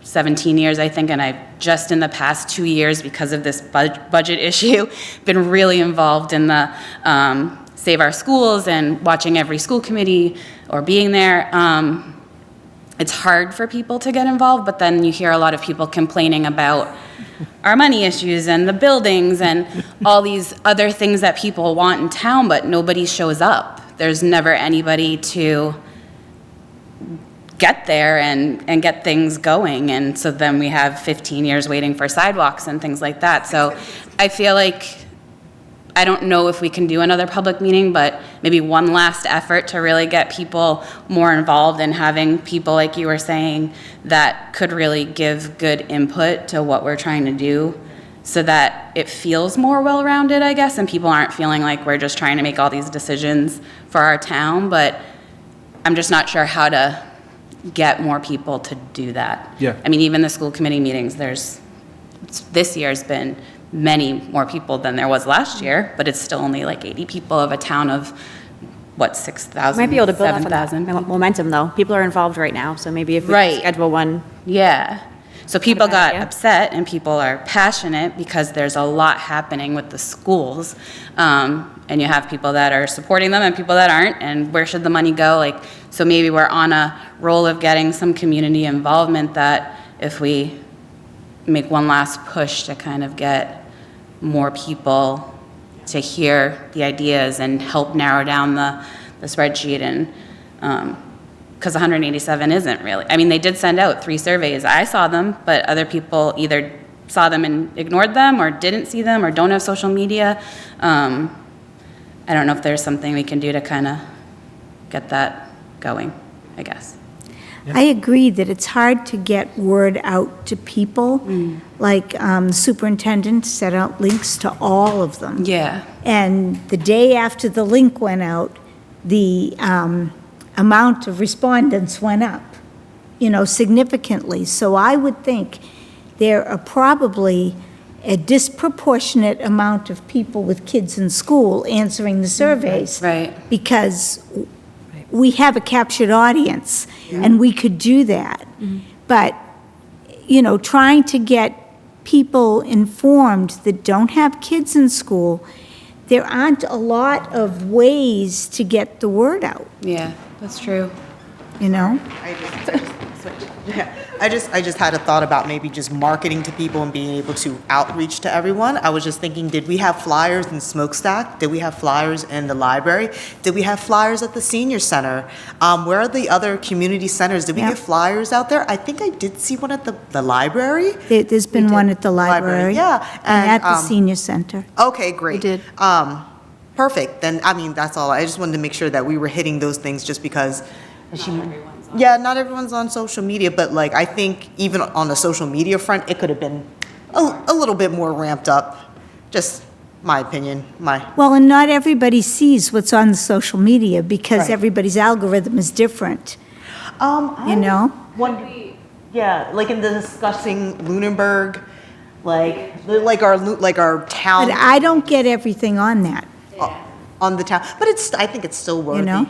Speaker 7: 17 years, I think, and I've just in the past 2 years, because of this budget issue, been really involved in the Save Our Schools and watching every school committee or being there. It's hard for people to get involved, but then you hear a lot of people complaining about our money issues and the buildings and all these other things that people want in town, but nobody shows up. There's never anybody to get there and get things going. And so then we have 15 years waiting for sidewalks and things like that. So I feel like, I don't know if we can do another public meeting, but maybe one last effort to really get people more involved and having people, like you were saying, that could really give good input to what we're trying to do so that it feels more well-rounded, I guess, and people aren't feeling like we're just trying to make all these decisions for our town. But I'm just not sure how to get more people to do that.
Speaker 1: Yeah.
Speaker 7: I mean, even the school committee meetings, this year's been many more people than there was last year, but it's still only like 80 people of a town of, what, 6,000,
Speaker 11: Might be able to build off of that
Speaker 7: 7,000?
Speaker 11: momentum, though. People are involved right now, so maybe if we
Speaker 7: Right.
Speaker 11: schedule one.
Speaker 7: Yeah. So people
Speaker 11: bad
Speaker 7: got
Speaker 11: idea.
Speaker 7: upset and people are passionate because there's a lot happening with the schools. And you have people that are supporting them and people that aren't, and where should the money go? Like, so maybe we're on a roll of getting some community involvement that if we make one last push to kind of get more people to hear the ideas and help narrow down the spreadsheet. And because 187 isn't really, I mean, they did send out 3 surveys. I saw them, but other people either saw them and ignored them or didn't see them or don't have social media. I don't know if there's something we can do to kind of get that going, I guess.
Speaker 2: I agree that it's hard to get word out to people. Like the superintendent sent out links to all of them.
Speaker 7: Yeah.
Speaker 2: And the day after the link went out, the amount of respondents went up, significantly. So I would think there are probably a disproportionate amount of people with kids in school answering the surveys.
Speaker 7: Right.
Speaker 2: Because we have a captured audience, and we could do that. But, trying to get people informed that don't have kids in school, there aren't a lot of ways to get the word out,
Speaker 7: Yeah, that's true.
Speaker 8: I just had a thought about maybe just marketing to people and being able to outreach to everyone. I was just thinking, did we have flyers in Smokestack? Did we have flyers in the library? Did we have flyers at the senior center? Where are the other community centers? Did we
Speaker 2: Yeah.
Speaker 8: get flyers out there? I think I did see one at the library.
Speaker 2: There's been one at the library.
Speaker 8: Yeah.
Speaker 2: And at the senior center.
Speaker 8: Okay, great.
Speaker 5: did.
Speaker 8: Perfect. Then, that's all. I just wanted to make sure that we were hitting those things just because. Yeah, not everyone's on social media, but I think even on the social media front, it could have been a little bit more ramped up. Just my opinion,
Speaker 2: Well, and not everybody sees what's on the social media because
Speaker 8: Right.
Speaker 2: everybody's algorithm is different, you know?
Speaker 8: Yeah, like in the discussing Lunenburg, like our town.
Speaker 2: But I don't get everything on that.
Speaker 8: On the town, but I think it's still worthy.
Speaker 2: know?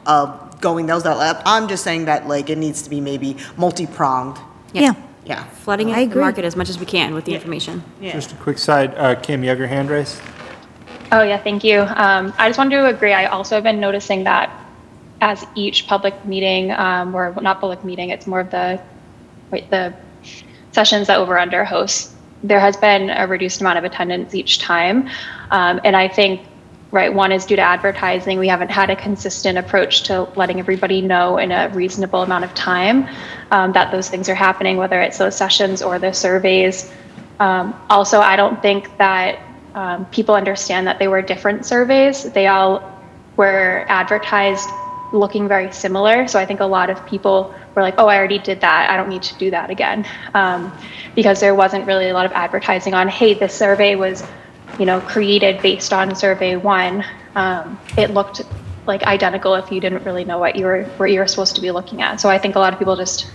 Speaker 8: Of going those out. I'm just saying that it needs to be maybe multi-pronged.
Speaker 2: Yeah.
Speaker 8: Yeah.
Speaker 11: Flooding
Speaker 2: I
Speaker 11: it,
Speaker 2: agree.
Speaker 11: market as much as we can with the information.
Speaker 1: Just a quick side, Kim, you have your hand raised?
Speaker 9: Oh, yeah, thank you. I just wanted to agree. I also have been noticing that as each public meeting, or not public meeting, it's more of the sessions that Over Under hosts, there has been a reduced amount of attendance each time. And I think, one is due to advertising. We haven't had a consistent approach to letting everybody know in a reasonable amount of time that those things are happening, whether it's those sessions or the surveys. Also, I don't think that people understand that they were different surveys. They all were advertised looking very similar. So I think a lot of people were like, oh, I already did that. I don't need to do that again. Because there wasn't really a lot of advertising on, hey, this survey was created based on survey 1. It looked like identical if you didn't really know what you were supposed to be looking at. So I think a lot of people just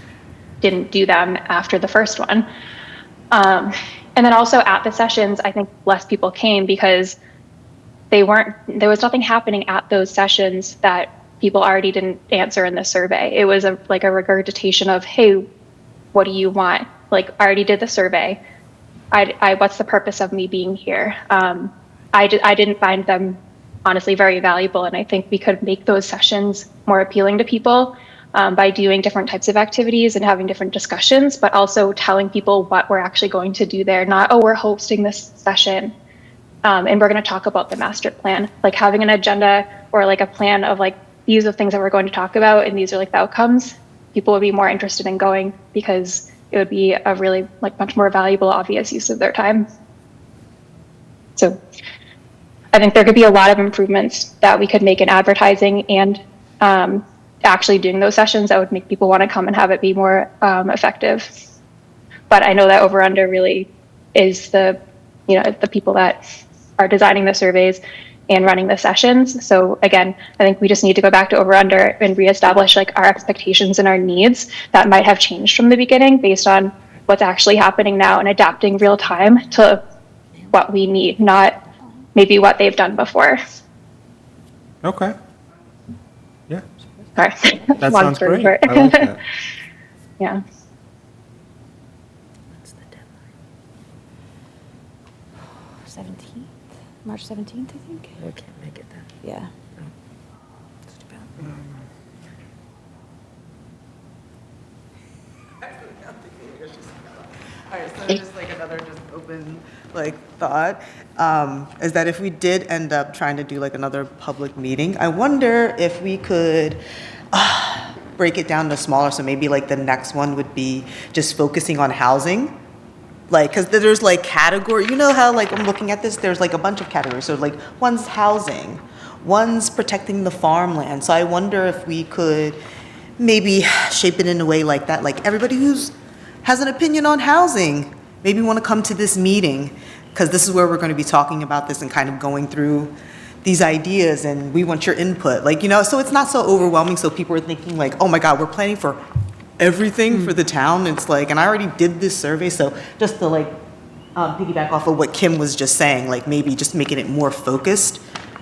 Speaker 9: didn't do them after the first one. And then also at the sessions, I think less people came because there was nothing happening at those sessions that people already didn't answer in the survey. It was a regurgitation of, hey, what do you want? I already did the survey. What's the purpose of me being here? I didn't find them honestly very valuable, and I think we could make those sessions more appealing to people by doing different types of activities and having different discussions, but also telling people what we're actually going to do there. Not, oh, we're hosting this session and we're going to talk about the master plan. Having an agenda or a plan of these are the things that we're going to talk about and these are the outcomes. People would be more interested in going because it would be a really much more valuable, obvious use of their time. So I think there could be a lot of improvements that we could make in advertising and actually doing those sessions that would make people want to come and have it be more effective. But I know that Over Under really is the people that are designing the surveys and running the sessions. So again, I think we just need to go back to Over Under and reestablish our expectations and our needs that might have changed from the beginning based on what's actually happening now and adapting real time to what we need, not maybe what they've done before.
Speaker 1: Okay. Yeah,
Speaker 9: Sorry.
Speaker 1: that
Speaker 9: Long
Speaker 1: sounds
Speaker 9: story
Speaker 1: great.
Speaker 9: short.
Speaker 1: I like that.
Speaker 9: Yeah.
Speaker 11: March 17th, I think.
Speaker 5: I can't make it then.
Speaker 11: Yeah.
Speaker 8: All right, so just another open thought is that if we did end up trying to do another public meeting, I wonder if we could break it down to smaller. So maybe the next one would be just focusing on housing. Because there's category, how I'm looking at this, there's a bunch of categories. So one's housing, one's protecting the farmland. So I wonder if we could maybe shape it in a way like that, like everybody who's has an opinion on housing, maybe want to come to this meeting, because this is where we're going to be talking about this and kind of going through these ideas, and we want your input, like, you know, so it's not so overwhelming, so people are thinking like, oh my God, we're planning for everything for the town. It's like, and I already did this survey, so just to like piggyback off of what Kim was just saying, like maybe just making it more focused,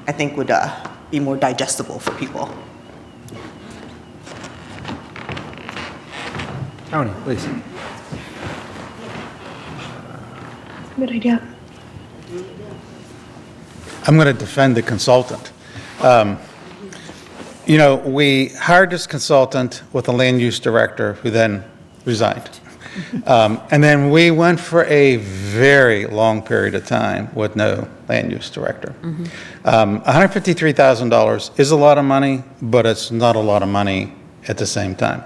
Speaker 8: I think would be more digestible for people.
Speaker 1: Tony, please.
Speaker 9: Good idea.
Speaker 4: I'm going to defend the consultant. You know, we hired this consultant with a land use director who then resigned. And then we went for a very long period of time with no land use director. $153,000 is a lot of money, but it's not a lot of money at the same time.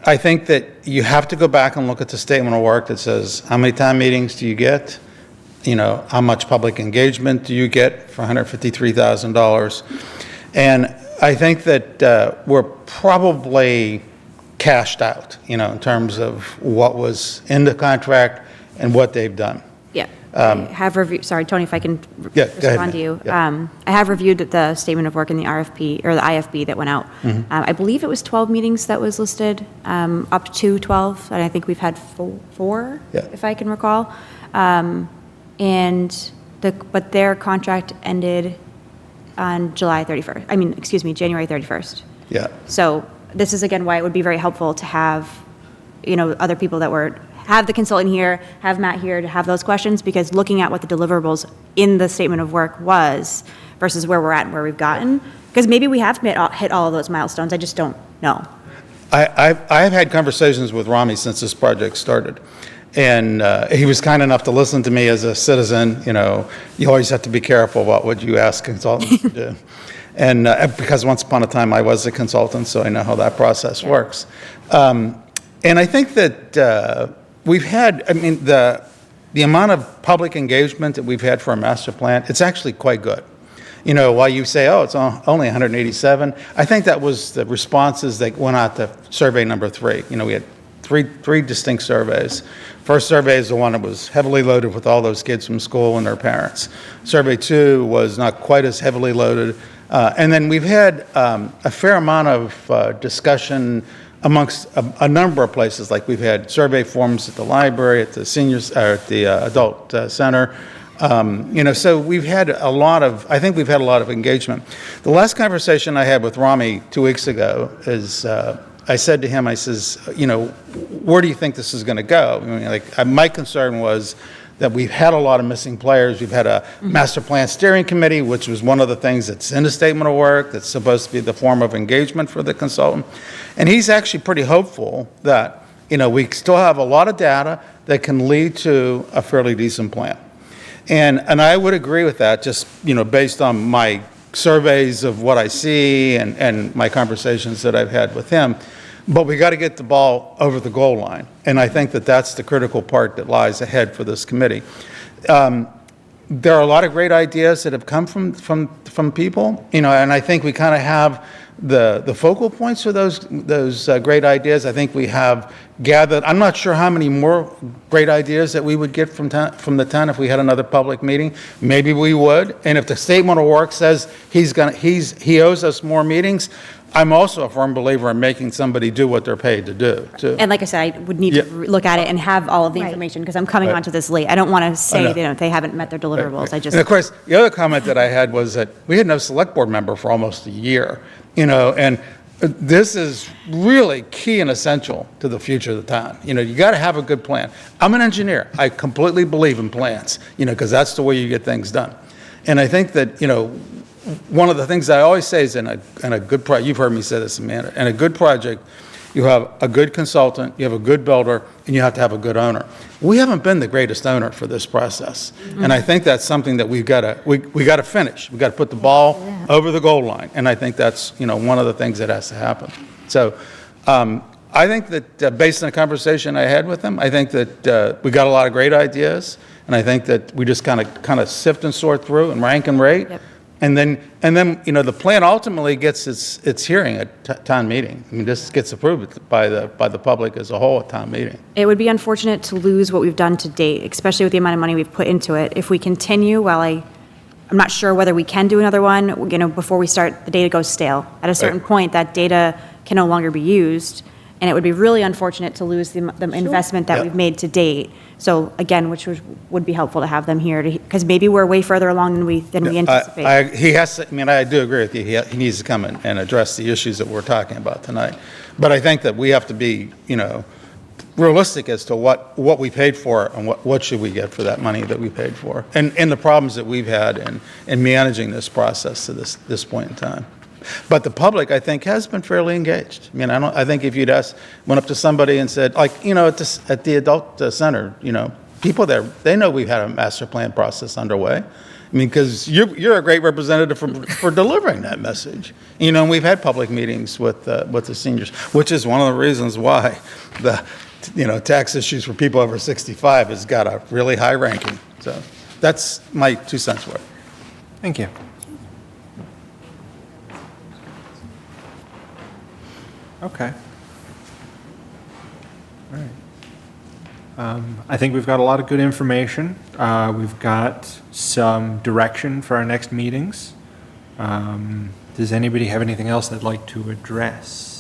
Speaker 4: I think that you have to go back and look at the statement of work that says, how many town meetings do you get? You know, how much public engagement do you get for $153,000? And I think that we're probably cashed out, you know, in terms of what was in the contract and what they've done.
Speaker 11: Yeah. I have reviewed, sorry, Tony, if I can
Speaker 4: Yeah, go ahead,
Speaker 11: respond to
Speaker 4: ma'am.
Speaker 11: you.
Speaker 4: Yeah.
Speaker 11: I have reviewed the statement of work in the RFP, or the IFB that went out. I believe it was 12 meetings that was listed, up to 12, and I think we've had four,
Speaker 4: Yeah.
Speaker 11: if I can recall. But their contract ended on January 31st.
Speaker 4: Yeah.
Speaker 11: So this is again why it would be very helpful to have, you know, other people that have the consultant here, have Matt here to have those questions, because looking at what the deliverables in the statement of work was versus where we're at and where we've gotten, because maybe we have hit all of those milestones, I just don't know.
Speaker 4: I've had conversations with Rami since this project started. And he was kind enough to listen to me as a citizen. You know, you always have to be careful about what you ask consultants to do. And because once upon a time I was a consultant, so I know how that process works. And I think that we've had, I mean, the amount of public engagement that we've had for a master plan, it's actually quite good. You know, while you say, oh, it's only 187, I think that was the responses that went out to survey number 3. You know, we had three distinct surveys. First survey is the one that was heavily loaded with all those kids from school and their parents. Survey 2 was not quite as heavily loaded. And then we've had a fair amount of discussion amongst a number of places. Like we've had survey forms at the library, at the seniors, or at the adult center. You know, so we've had I think we've had a lot of engagement. The last conversation I had with Rami 2 weeks ago is, I said to him, I says, you know, where do you think this is going to go? I mean, like, my concern was that we've had a lot of missing players. We've had a master plan steering committee, which was one of the things that's in the statement of work, that's supposed to be the form of engagement for the consultant. And he's actually pretty hopeful that, you know, we still have a lot of data that can lead to a fairly decent plan. And I would agree with that, just, you know, based on my surveys of what I see and my conversations that I've had with him. But we got to get the ball over the goal line. And I think that that's the critical part that lies ahead for this committee. There are a lot of great ideas that have come from people, you know, and I think we kind of have the focal points for those great ideas. I think we have gathered, I'm not sure how many more great ideas that we would get from the town if we had another public meeting. Maybe we would. And if the statement of work says he owes us more meetings, I'm also a firm believer in making somebody do what they're paid to do, too.
Speaker 11: And like I said, I would need to look at it and have all of the information, because I'm coming onto this late. I don't want to say they haven't met their deliverables. I just.
Speaker 4: And of course, the other comment that I had was that we had no select board member for almost a year, you know, and this is really key and essential to the future of the town. You know, you got to have a good plan. I'm an engineer. I completely believe in plans, you know, because that's the way you get things done. And I think that, you know, one of the things I always say is in a good project, you've heard me say this, Amanda, in a good project, you have a good consultant, you have a good builder, and you have to have a good owner. We haven't been the greatest owner for this process. And I think that's something that we got to finish. We've got to put the ball over the goal line. And I think that's, you know, one of the things that has to happen. So I think that based on the conversation I had with them, I think that we got a lot of great ideas. And I think that we just kind of sift and sort through and rank and rate.
Speaker 11: Yep.
Speaker 4: And then, the plan ultimately gets its hearing at town meeting. I mean, this gets approved by the public as a whole at town meeting.
Speaker 11: It would be unfortunate to lose what we've done to date, especially with the amount of money we've put into it. If we continue, while I'm not sure whether we can do another one, before we start, the data goes stale. At a certain point, that data can no longer be used, and it would be really unfortunate to lose the investment that
Speaker 4: Yeah.
Speaker 11: we've made to date. So again, which would be helpful to have them here, because maybe we're way further along than we anticipate.
Speaker 4: He has to, I do agree with you. He needs to come and address the issues that we're talking about tonight. But I think that we have to be, realistic as to what we paid for and what should we get for that money that we paid for. And the problems that we've had in managing this process to this point in time. But the public, I think, has been fairly engaged. I think if you'd went up to somebody and said, at the adult center, people there, they know we've had a master plan process underway. Because you're a great representative for delivering that message. And we've had public meetings with the seniors, which is one of the reasons why the, tax issues for people over 65 has got a really high ranking. So that's my 2 cents worth.
Speaker 1: Thank you. Okay. All right. I think we've got a lot of good information. We've got some direction for our next meetings. Does anybody have anything else they'd like to address?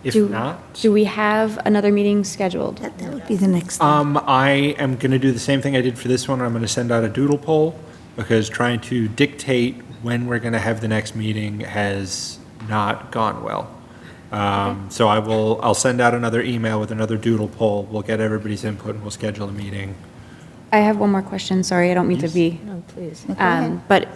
Speaker 1: If not,
Speaker 11: Do we have another meeting scheduled?
Speaker 2: That would be the next thing.
Speaker 1: I am going to do the same thing I did for this one. I'm going to send out a doodle poll because trying to dictate when we're going to have the next meeting has not gone well. So I'll send out another email with another doodle poll. We'll get everybody's input and we'll schedule a meeting.
Speaker 11: I have one more question, sorry, I don't mean to be.
Speaker 2: No, please. Go ahead.
Speaker 11: But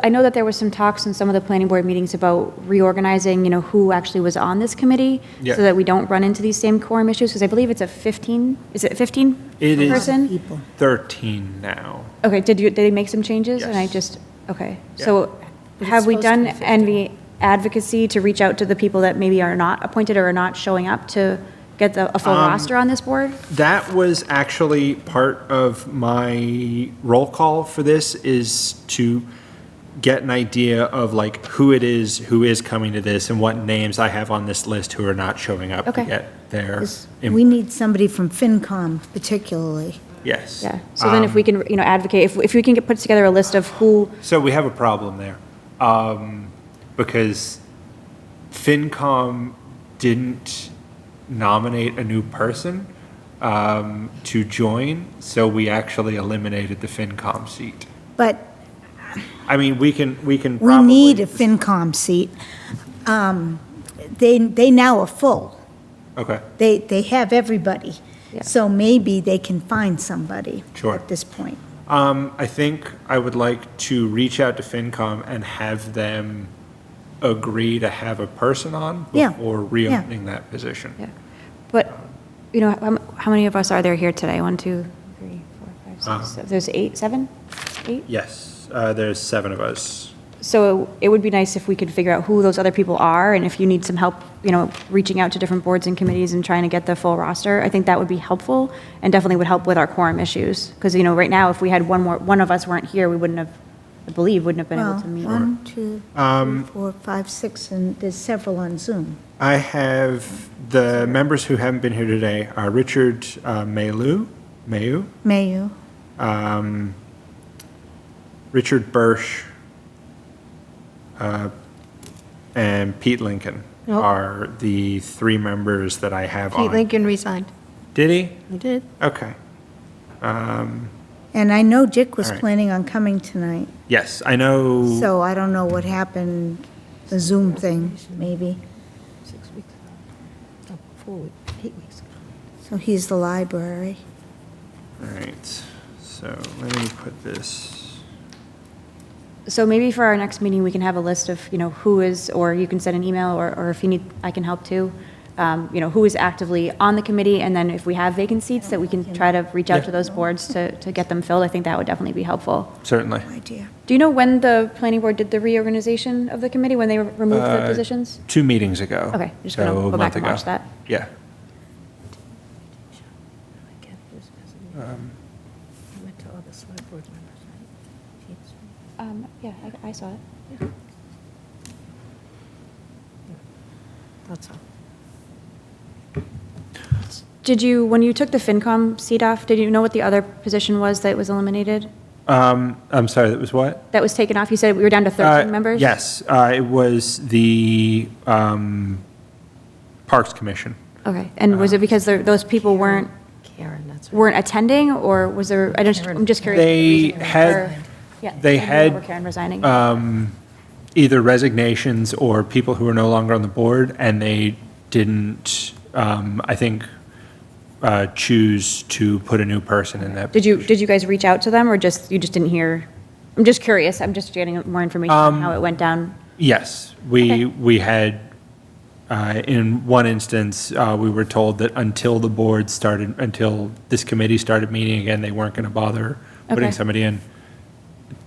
Speaker 11: I know that there was some talks in some of the planning board meetings about reorganizing, who actually was on this committee,
Speaker 1: Yeah.
Speaker 11: so that we don't run into these same quorum issues, because I believe it's a 15, is it 15
Speaker 1: It is
Speaker 11: person?
Speaker 2: People.
Speaker 1: 13 now.
Speaker 11: Okay, did they make some changes? And I
Speaker 1: Yes.
Speaker 11: just, okay.
Speaker 1: Yeah.
Speaker 11: So have we done any advocacy to reach out to the people that maybe are not appointed or are not showing up to get a full roster on this board?
Speaker 1: That was actually part of my roll call for this, is to get an idea of like who it is who is coming to this and what names I have on this list who are not showing up to
Speaker 11: Okay.
Speaker 1: get their.
Speaker 2: We need somebody from FinCom particularly.
Speaker 1: Yes.
Speaker 11: Yeah, so then if we can, advocate, if we can put together a list of who,
Speaker 1: So we have a problem there, because FinCom didn't nominate a new person to join, so we actually eliminated the FinCom seat.
Speaker 2: But
Speaker 1: I mean, we can
Speaker 2: we
Speaker 1: probably.
Speaker 2: need a FinCom seat. They now are full.
Speaker 1: Okay,
Speaker 2: They have everybody.
Speaker 11: Yeah.
Speaker 2: So maybe they can find somebody
Speaker 1: Sure.
Speaker 2: at this point.
Speaker 1: I think I would like to reach out to FinCom and have them agree to have a person on
Speaker 2: Yeah,
Speaker 1: before reopening that position.
Speaker 11: yeah. But, how many of us are there here today? 1, 2, 3, 4, 5, 6, there's 8, 7, 8?
Speaker 1: Yes, there's 7 of us.
Speaker 11: So it would be nice if we could figure out who those other people are, and if you need some help, reaching out to different boards and committees and trying to get the full roster, I think that would be helpful, and definitely would help with our quorum issues. Because, right now, if we had one of us weren't here, we wouldn't have, I believe, wouldn't have been able
Speaker 2: Well,
Speaker 11: to meet.
Speaker 2: 1, 2, 3, 4, 5, 6, and there's several on Zoom.
Speaker 1: I have the members who haven't been here today are Richard Mayu, Richard Birsch, and Pete Lincoln
Speaker 5: Nope.
Speaker 1: are the 3 members that I have
Speaker 5: Pete
Speaker 1: on.
Speaker 5: Lincoln resigned.
Speaker 1: Did he?
Speaker 5: He did.
Speaker 1: Okay.
Speaker 2: And I know Dick was
Speaker 1: All right.
Speaker 2: planning on coming tonight,
Speaker 1: Yes, I know.
Speaker 2: so I don't know what happened, the Zoom thing, maybe.
Speaker 12: 6 weeks ago. Oh, 4 weeks, 8 weeks ago.
Speaker 2: So he's the library.
Speaker 1: All right, so let me put this.
Speaker 11: So maybe for our next meeting, we can have a list of, who is, or you can send an email, or if you need, I can help too. Who is actively on the committee, and then if we have vacant seats, that we can try to reach out to those boards to get them filled. I think that would definitely be helpful.
Speaker 1: Certainly.
Speaker 2: Idea.
Speaker 11: Do you know when the planning board did the reorganization of the committee, when they removed the positions?
Speaker 1: 2 meetings ago.
Speaker 11: Okay, just gonna
Speaker 1: so
Speaker 11: go
Speaker 1: a
Speaker 11: back
Speaker 1: month
Speaker 11: and
Speaker 1: ago.
Speaker 11: watch that.
Speaker 1: Yeah.
Speaker 12: I can't lose because I went to all the select board members, right? Keith's-
Speaker 11: Yeah, I saw it.
Speaker 12: That's all.
Speaker 11: Did you, when you took the FinCom seat off, did you know what the other position was that was eliminated?
Speaker 1: I'm sorry, that was what?
Speaker 11: That was taken off? You said we were down to 13 members?
Speaker 1: Yes, it was the Parks Commission.
Speaker 11: Okay, and was it because those people weren't attending, or was there, I'm just curious.
Speaker 1: They had,
Speaker 11: Yeah,
Speaker 1: they
Speaker 11: I knew
Speaker 1: had,
Speaker 11: over Karen resigning.
Speaker 1: either resignations or people who are no longer on the board, and they didn't, I think, choose to put a new person in that.
Speaker 11: Did you guys reach out to them, or you just didn't hear? I'm just curious, I'm just getting more information on how it went down.
Speaker 1: Yes, we had, in one instance, we were told that until this committee started meeting again, they weren't going to bother putting
Speaker 11: Okay.
Speaker 1: somebody in,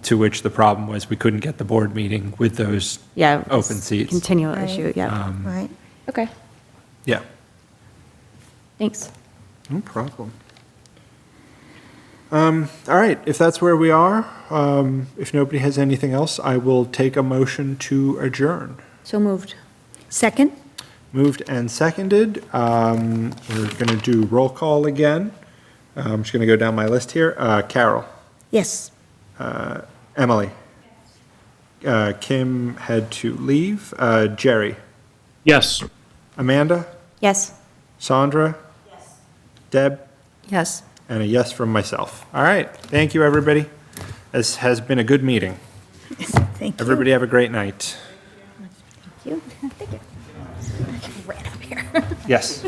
Speaker 1: to which the problem was we couldn't get the board meeting with those
Speaker 11: Yeah.
Speaker 1: open
Speaker 11: it's
Speaker 1: seats.
Speaker 11: Continual
Speaker 2: Right.
Speaker 11: issue, yeah.
Speaker 2: Right.
Speaker 11: Okay,
Speaker 1: Yeah,
Speaker 11: thanks.
Speaker 1: no problem. All right, if that's where we are, if nobody has anything else, I will take a motion to adjourn.
Speaker 11: So moved.
Speaker 2: Second?
Speaker 1: Moved and seconded. We're going to do roll call again. I'm just going to go down my list here. Carol,
Speaker 2: Yes.
Speaker 1: Emily. Kim had to leave. Jerry,
Speaker 6: Yes.
Speaker 1: Amanda,
Speaker 11: Yes.
Speaker 1: Sandra. Yes. Deb,
Speaker 5: Yes.
Speaker 1: and a yes from myself. All right, thank you, everybody. This has been a good meeting.
Speaker 2: Thank you.
Speaker 1: Everybody have a great night.
Speaker 2: Thank you.
Speaker 1: Yes.